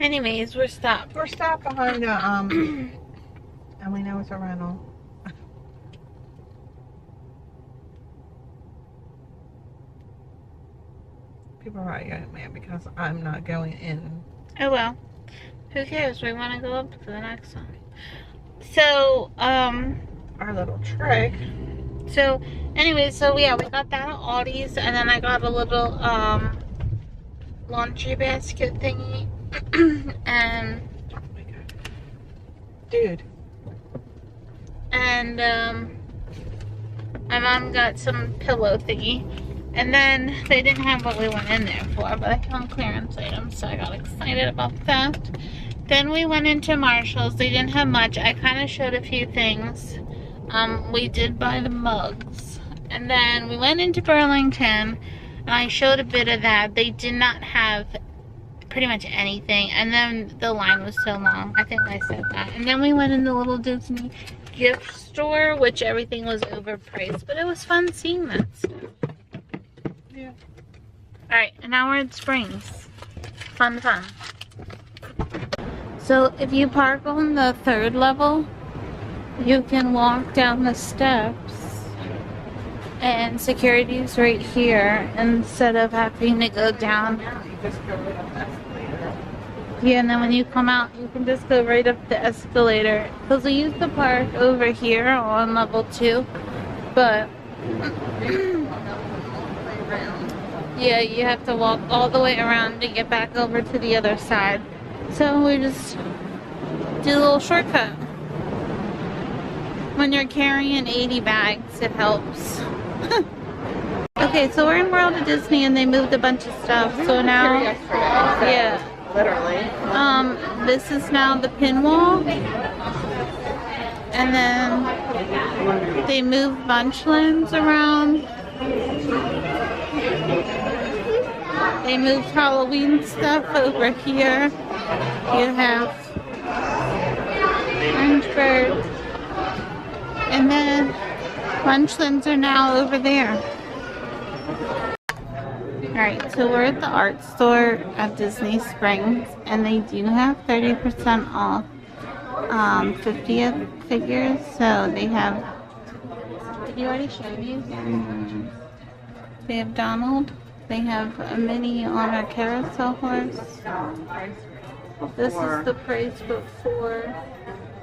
Anyways, we're stopped. We're stopped behind a and we know it's a rental. People are probably getting mad because I'm not going in. Oh well. Who cares? We want to go up to the next one. So, Our little trick. so anyway, so yeah, we got that at Aldi's, and then I got a little laundry basket thingy. And Oh my god. Dude. and my mom got some pillow thingy. And then they didn't have what we went in there for, but I found clearance items, so I got excited about that. Then we went into Marshall's. They didn't have much. I kind of showed a few things. We did buy the mugs. And then we went into Burlington, and I showed a bit of that. They did not have pretty much anything. And then the line was so long. I think I said that. And then we went in the little Disney gift store, which everything was overpriced. But it was fun seeing that stuff. Yeah. Alright, and now we're at Springs. Fun. So if you park on the 3rd level, you can walk down the steps and security's right here instead of having to go down. You just go right up the escalator. Yeah, and then when you come out, you can just go right up the escalator. Because we used to park over here on level 2, but yeah, you have to walk all the way around to get back over to the other side. So we just do a little shortcut. When you're carrying 80 bags, it helps. Okay, so we're in World of Disney and they moved a bunch of stuff. So now, yeah. Literally. This is now the pinwall. And then they moved Munchlands around. They moved Halloween stuff over here. You have Orange Bird. And then Munchlands are now over there. Alright, so we're at the art store at Disney Springs. And they do have 30% off 50th figures. So they have... Did you already show these? They have Donald. They have a Minnie on a carousel horse. This is the price before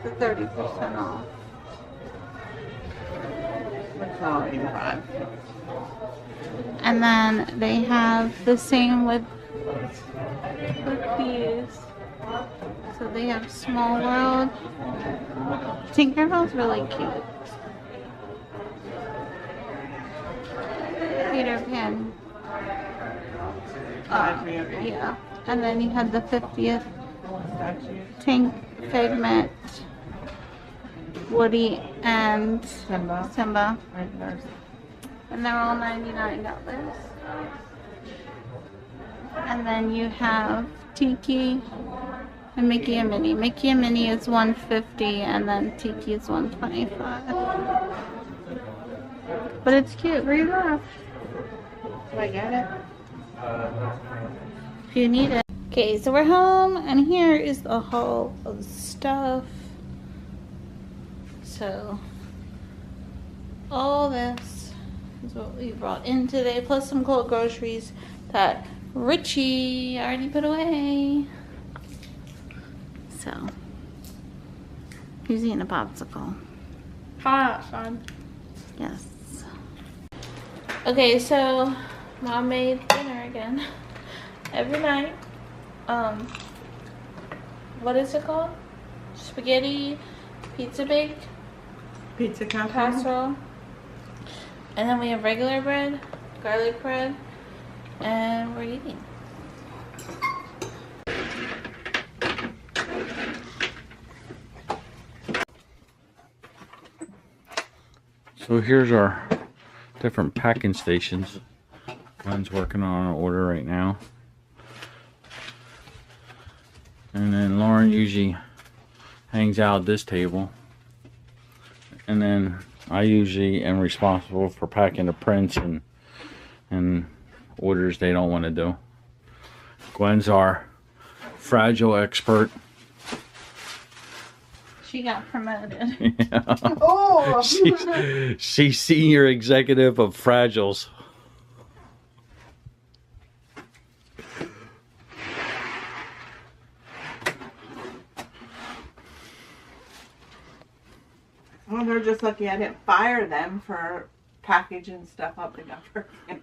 the 30% off. And then they have the same with these. So they have Small World. Tinkerbell's really cute. Peter Pan. Yeah. And then you had the 50th Tink, Figment, Woody, and Simba. And they're all $99. And then you have Tiki and Mickey and Minnie. Mickey and Minnie is $150 and then Tiki is $125. But it's cute. Where you go? Do I get it? If you need it. Okay, so we're home and here is the haul of stuff. So all this is what we brought in today, plus some cold groceries that Richie already put away. So he's eating a popsicle. Hot, son. Yes. Okay, so Mom made dinner again. Every night. What is it called? Spaghetti, pizza bake, Pizza casserole. casserole. And then we have regular bread, garlic bread, and we're eating. So here's our different packing stations. Glenn's working on an order right now. And then Lauren usually hangs out at this table. And then I usually am responsible for packing the prints and orders they don't want to do. Gwen's our fragile expert. She got promoted. Yeah. Oh! She's senior executive of Fragiles. Well, they're just lucky I didn't fire them for packaging stuff up enough for him.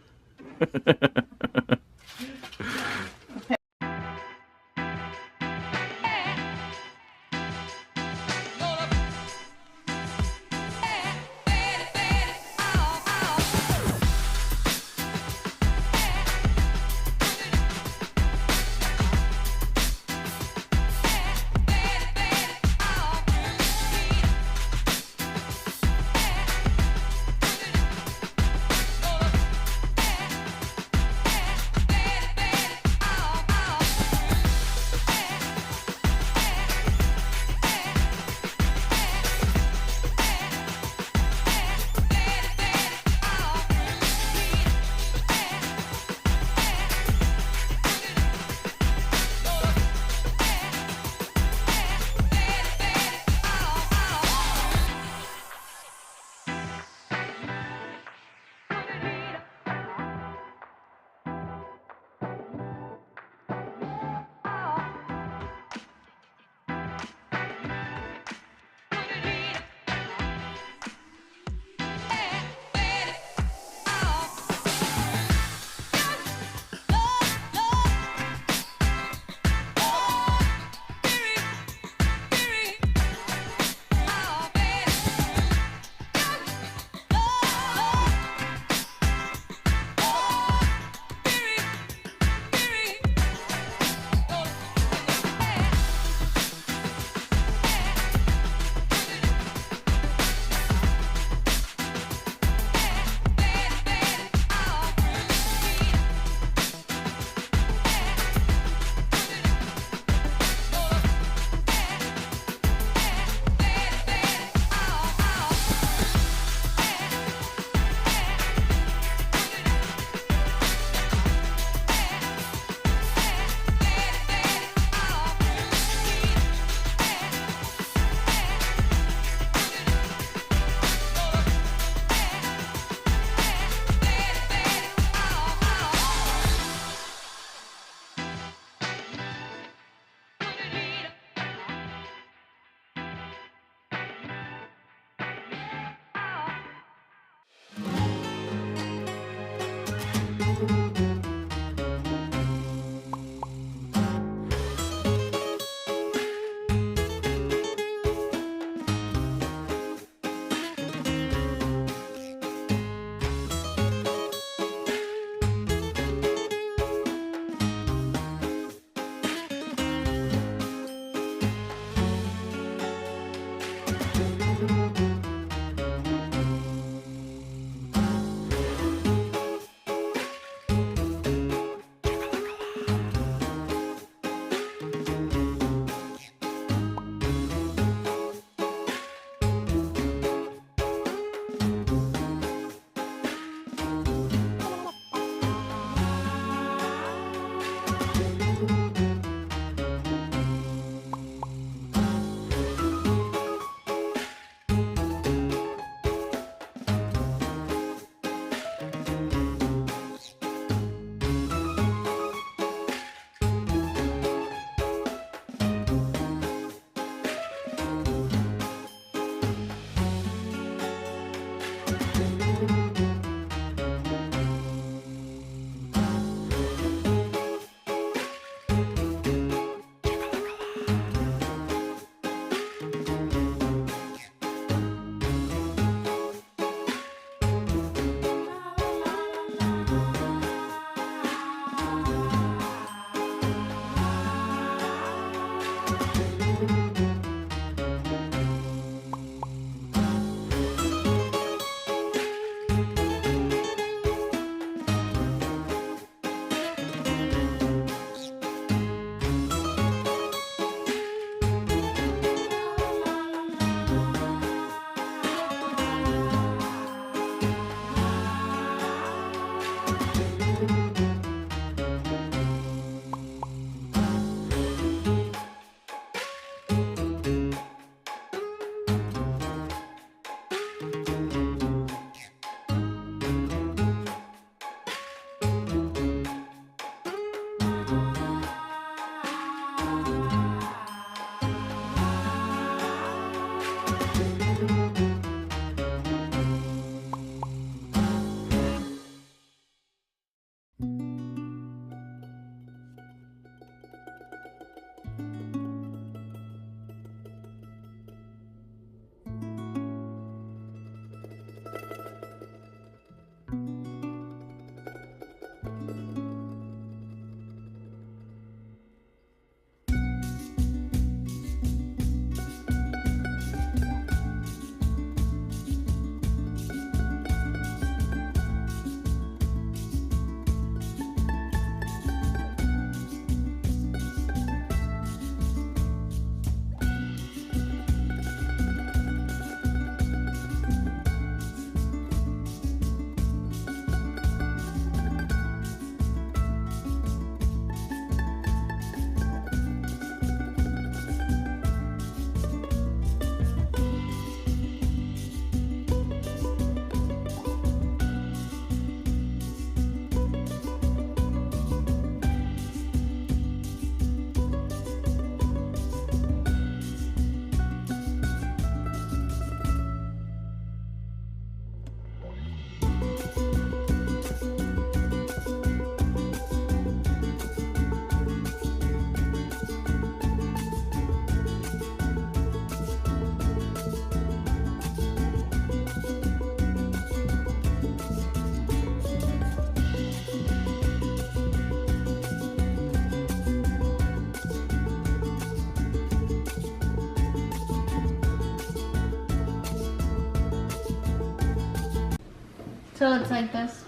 So it's like this.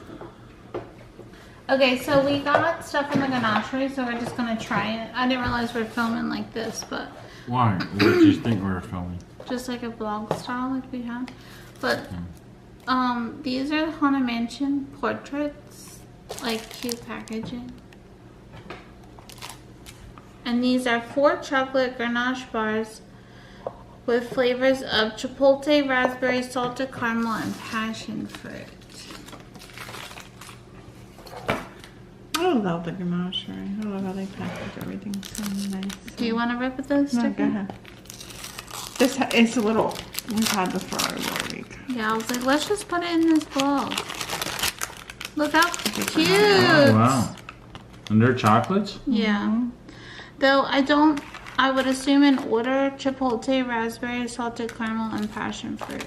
Okay, so we got stuff in the Ganachery, so we're just gonna try it. I didn't realize we're filming like this, but Why? What did you think we were filming? just like a vlog style like we have. But these are Haunted Mansion portraits, like cute packaging. And these are 4 chocolate ganache bars with flavors of chipotle, raspberry, salted caramel, and passion fruit. I love the Ganachery. I love how they package everything so nice. Do you want to rip with those? No, go ahead. This it's a little. We've had this for over a week. Yeah, I was like, let's just put it in this vlog. Look how cute. Oh, wow. And they're chocolates? Yeah. Though I would assume in order chipotle, raspberry, salted caramel, and passion fruit.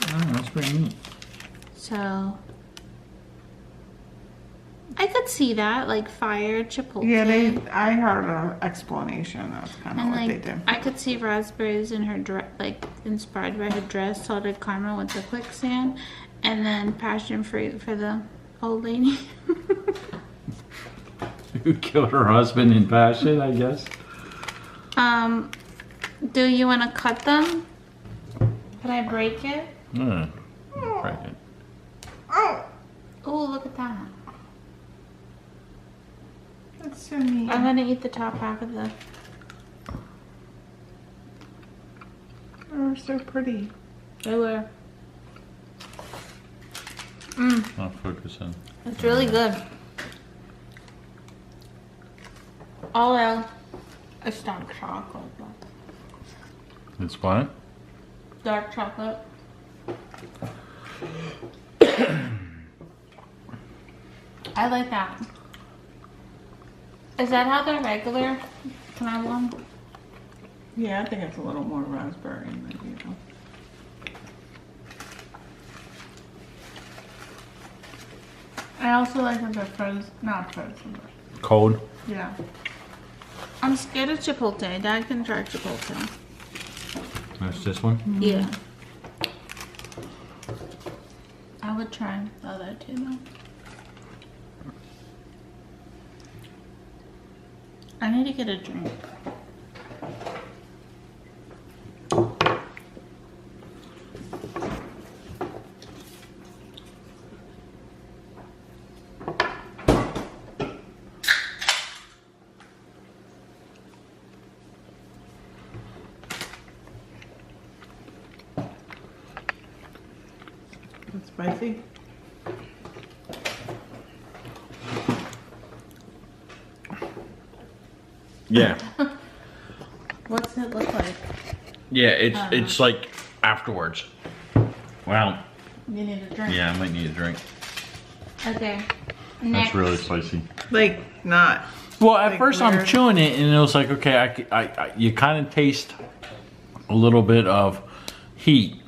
Oh, that's pretty neat. So I could see that, like fire, chipotle. Yeah, I heard an explanation. That's kind of and what like they do. I could see raspberries in her dress, like inspired by her dress, salted caramel with the quicksand, and then passion fruit for the old lady. Who killed her husband in passion, I guess? Do you want to cut them? Can I break it? No. Break it. Oh, look at that. That's so neat. I'm gonna eat the top half of the. Oh, so pretty. They were. I'll focus in. It's really good. All else, it's dark chocolate. It's what? Dark chocolate. I like that. Is that how they're regular? Can I have one? Yeah, I think it's a little more raspberry maybe. I also like that they're frozen. Not frozen. Cold? Yeah. I'm scared of chipotle. Dad can try chipotle. That's this one? Yeah. I would try the other two though. I need to get a drink. It's spicy. Yeah. What's it look like? Yeah, it's like afterwards. Well, You need a drink. yeah, I might need a drink. Okay. That's Next. really spicy. Like not. Well, at Like first I'm weird. chewing it and it was like, okay, you kind of taste a little bit of heat,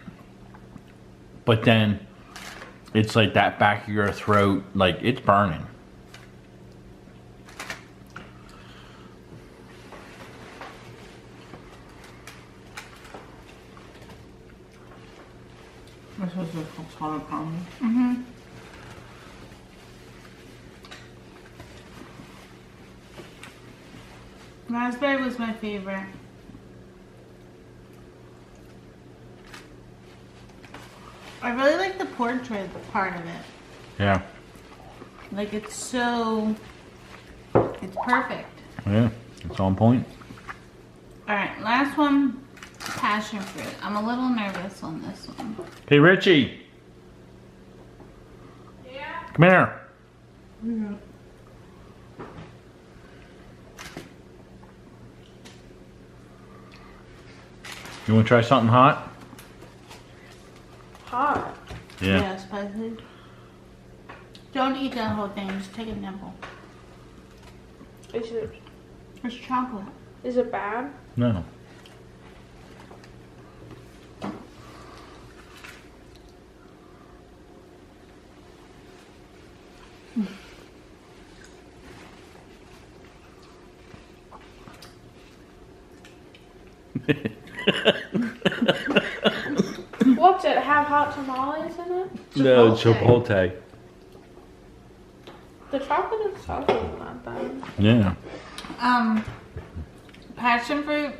but then it's like that back of your throat, like it's burning. This was a salted caramel. Mm-hmm. Raspberry was my favorite. I really like the portrait part of it. Yeah. Like it's so, it's perfect. Yeah, it's on point. All right, last one, passion fruit. I'm a little nervous on this one. Hey, Richie. Yeah. Come here. Yeah. You want to try something hot? Hot. Yeah. Yeah, spicy. Don't eat that whole thing. Just take a nibble. Is it It's chocolate. bad? No. What's Did it have hot tamales in it? No, Chipotle. chipotle. The chocolate itself is not bad. Yeah. Passion fruit,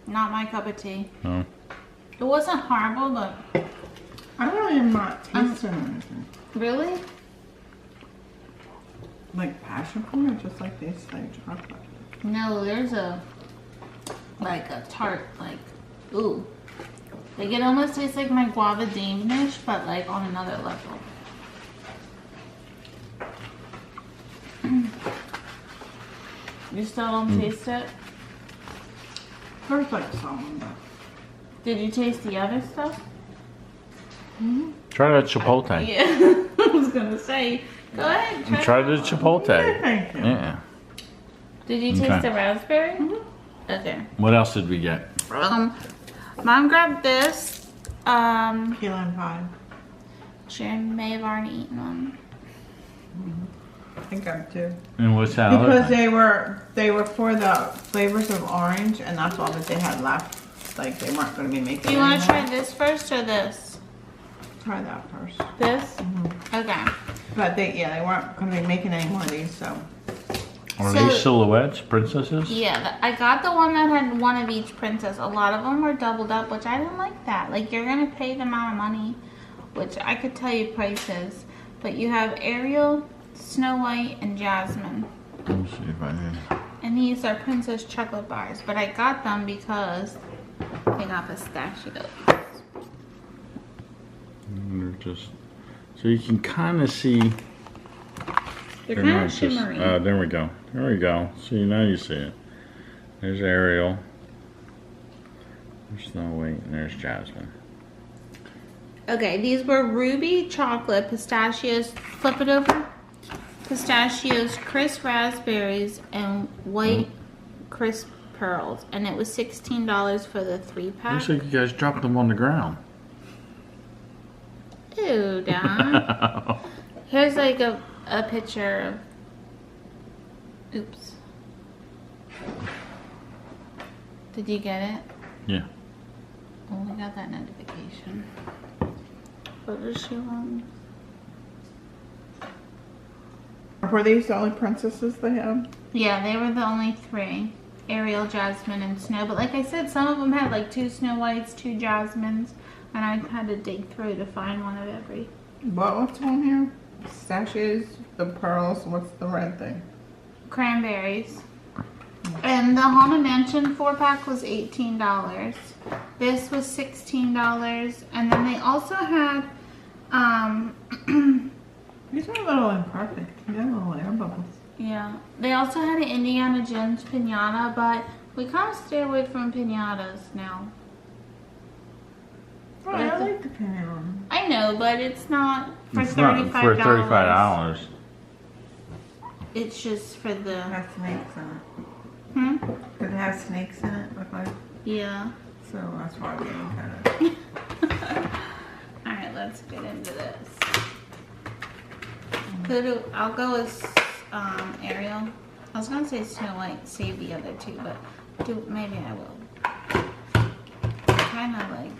not my cup of tea. No. It wasn't horrible, but I don't even not tasting anything. really, Like passion fruit, or just like tastes like chocolate. no. There's a tart, like ooh, like it almost tastes like my guava Danish, but like on another level. You still don't taste it? There's like some, but Did you taste the other stuff? Try that chipotle. Yeah, I was gonna say. Go ahead. Try the chipotle. thank you. Yeah. Did you taste Okay. the raspberry? Okay. What else did we get? Mom grabbed this. Key lime pie. Sharon may have already eaten one. I think I'm too. And what's that other Because thing? they were for the flavors of orange, and that's all that they had left. Like they weren't going to be making. Do you want to anymore. try this first or this? Try that first. This? Okay. But they weren't going to be making any more of these, so. Are So- these silhouettes, princesses? Yeah, I got the one that had one of each princess. A lot of them were doubled up, which I didn't like that. Like, you're going to pay the amount of money, which I could tell you prices. But you have Ariel, Snow White, and Jasmine. Let me see if I can. And these are princess chocolate bars. But I got them because they got pistachios. They're just so you can kind of see. They're They're kind not of just- shimmery. there we go. There we go. See, now you see it. There's Ariel. There's Snow White, and there's Jasmine. Okay, these were ruby chocolate, pistachios, flip it over, pistachios, crisp raspberries, and white crisp pearls. And it was $16 for the 3-pack. Looks like you guys dropped them on the ground. Ew, Dad. Here's like a picture of... Oops. Did you get it? Yeah. Oh, I got that notification. What does she want? Were these the only princesses they had? Yeah, they were the only 3. Ariel, Jasmine, and Snow. But like I said, some of them had like 2 Snow Whites, 2 Jasmines. And I had to dig through to find one of every. What's on here? Pistachios, the pearls, what's the red thing? Cranberries. And the Haunted Mansion 4-pack was $18. This was $16. And then they also had, These are a little imperfect. You got little air bubbles. yeah. They also had an Indiana Jones pinata, but we kind of stay away from pinatas now. Oh, I like the pinata. I know, but it's not for It's not $35. for $35. It's just for It the, has snakes in it. hmm? Does it have snakes in it? Look like, Yeah. so that's why we kind of. Alright, let's get into this. I'll go with Ariel. I was gonna say Snow White, save the other 2, but maybe I will. Kind of like.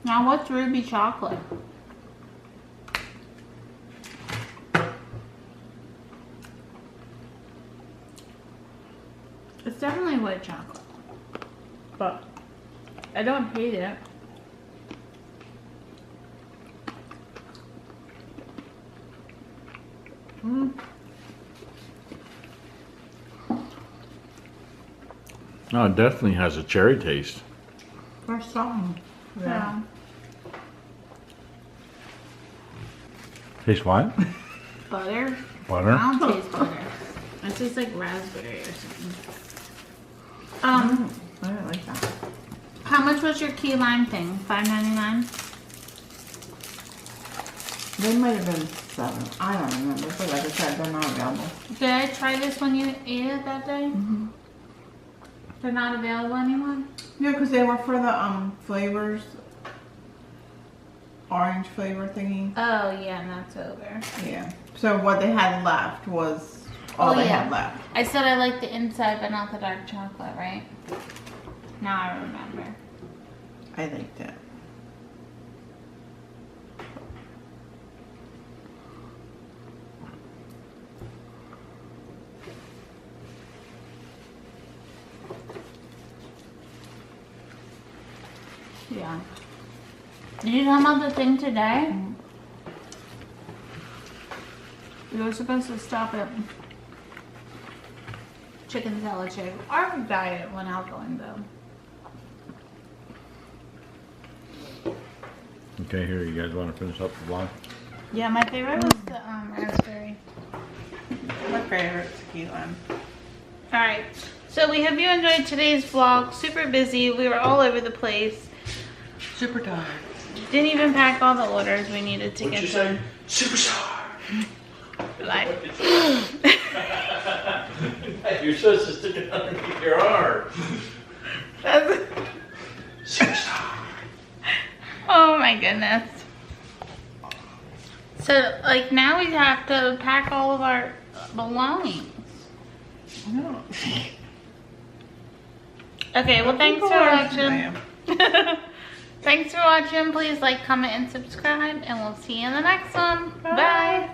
Now, what's ruby chocolate? It's definitely white chocolate, but I don't hate it. No, it definitely has a cherry taste. There's something. Yeah. Taste what? Butter? Butter? I don't taste butter. It tastes like raspberry or something. I don't like that. How much was your key lime thing? $5.99? They might have been 7. I don't remember. But like I said, they're not available. Did I try this when you ate it that day? Mm-hmm. They're not available anymore? Yeah, because they were for the flavors orange flavor thingy. Oh yeah, and that's over. Yeah. So what they had left was all they had left. I said I like the inside, but not the dark chocolate, right? Now I remember. I liked it. Yeah. Did you come about the thing today? You were supposed to stop at chicken salad shake. Our diet went outgoing though. Okay, here, you guys want to finish up the vlog? Yeah, my favorite was the raspberry. My favorite's key lime. Alright, so we hope you enjoyed today's vlog. Super busy. We were all over the place. Super tired. Didn't even pack all the orders we needed to get done. Superstar! Like, You're supposed to stick it underneath your arm. Superstar! oh my goodness. So, like, now we have to pack all of our belongings. No. Okay, well, thanks for watching. Ma'am. Thanks for watching. Please like, comment, and subscribe, and we'll see you in the next one. Bye.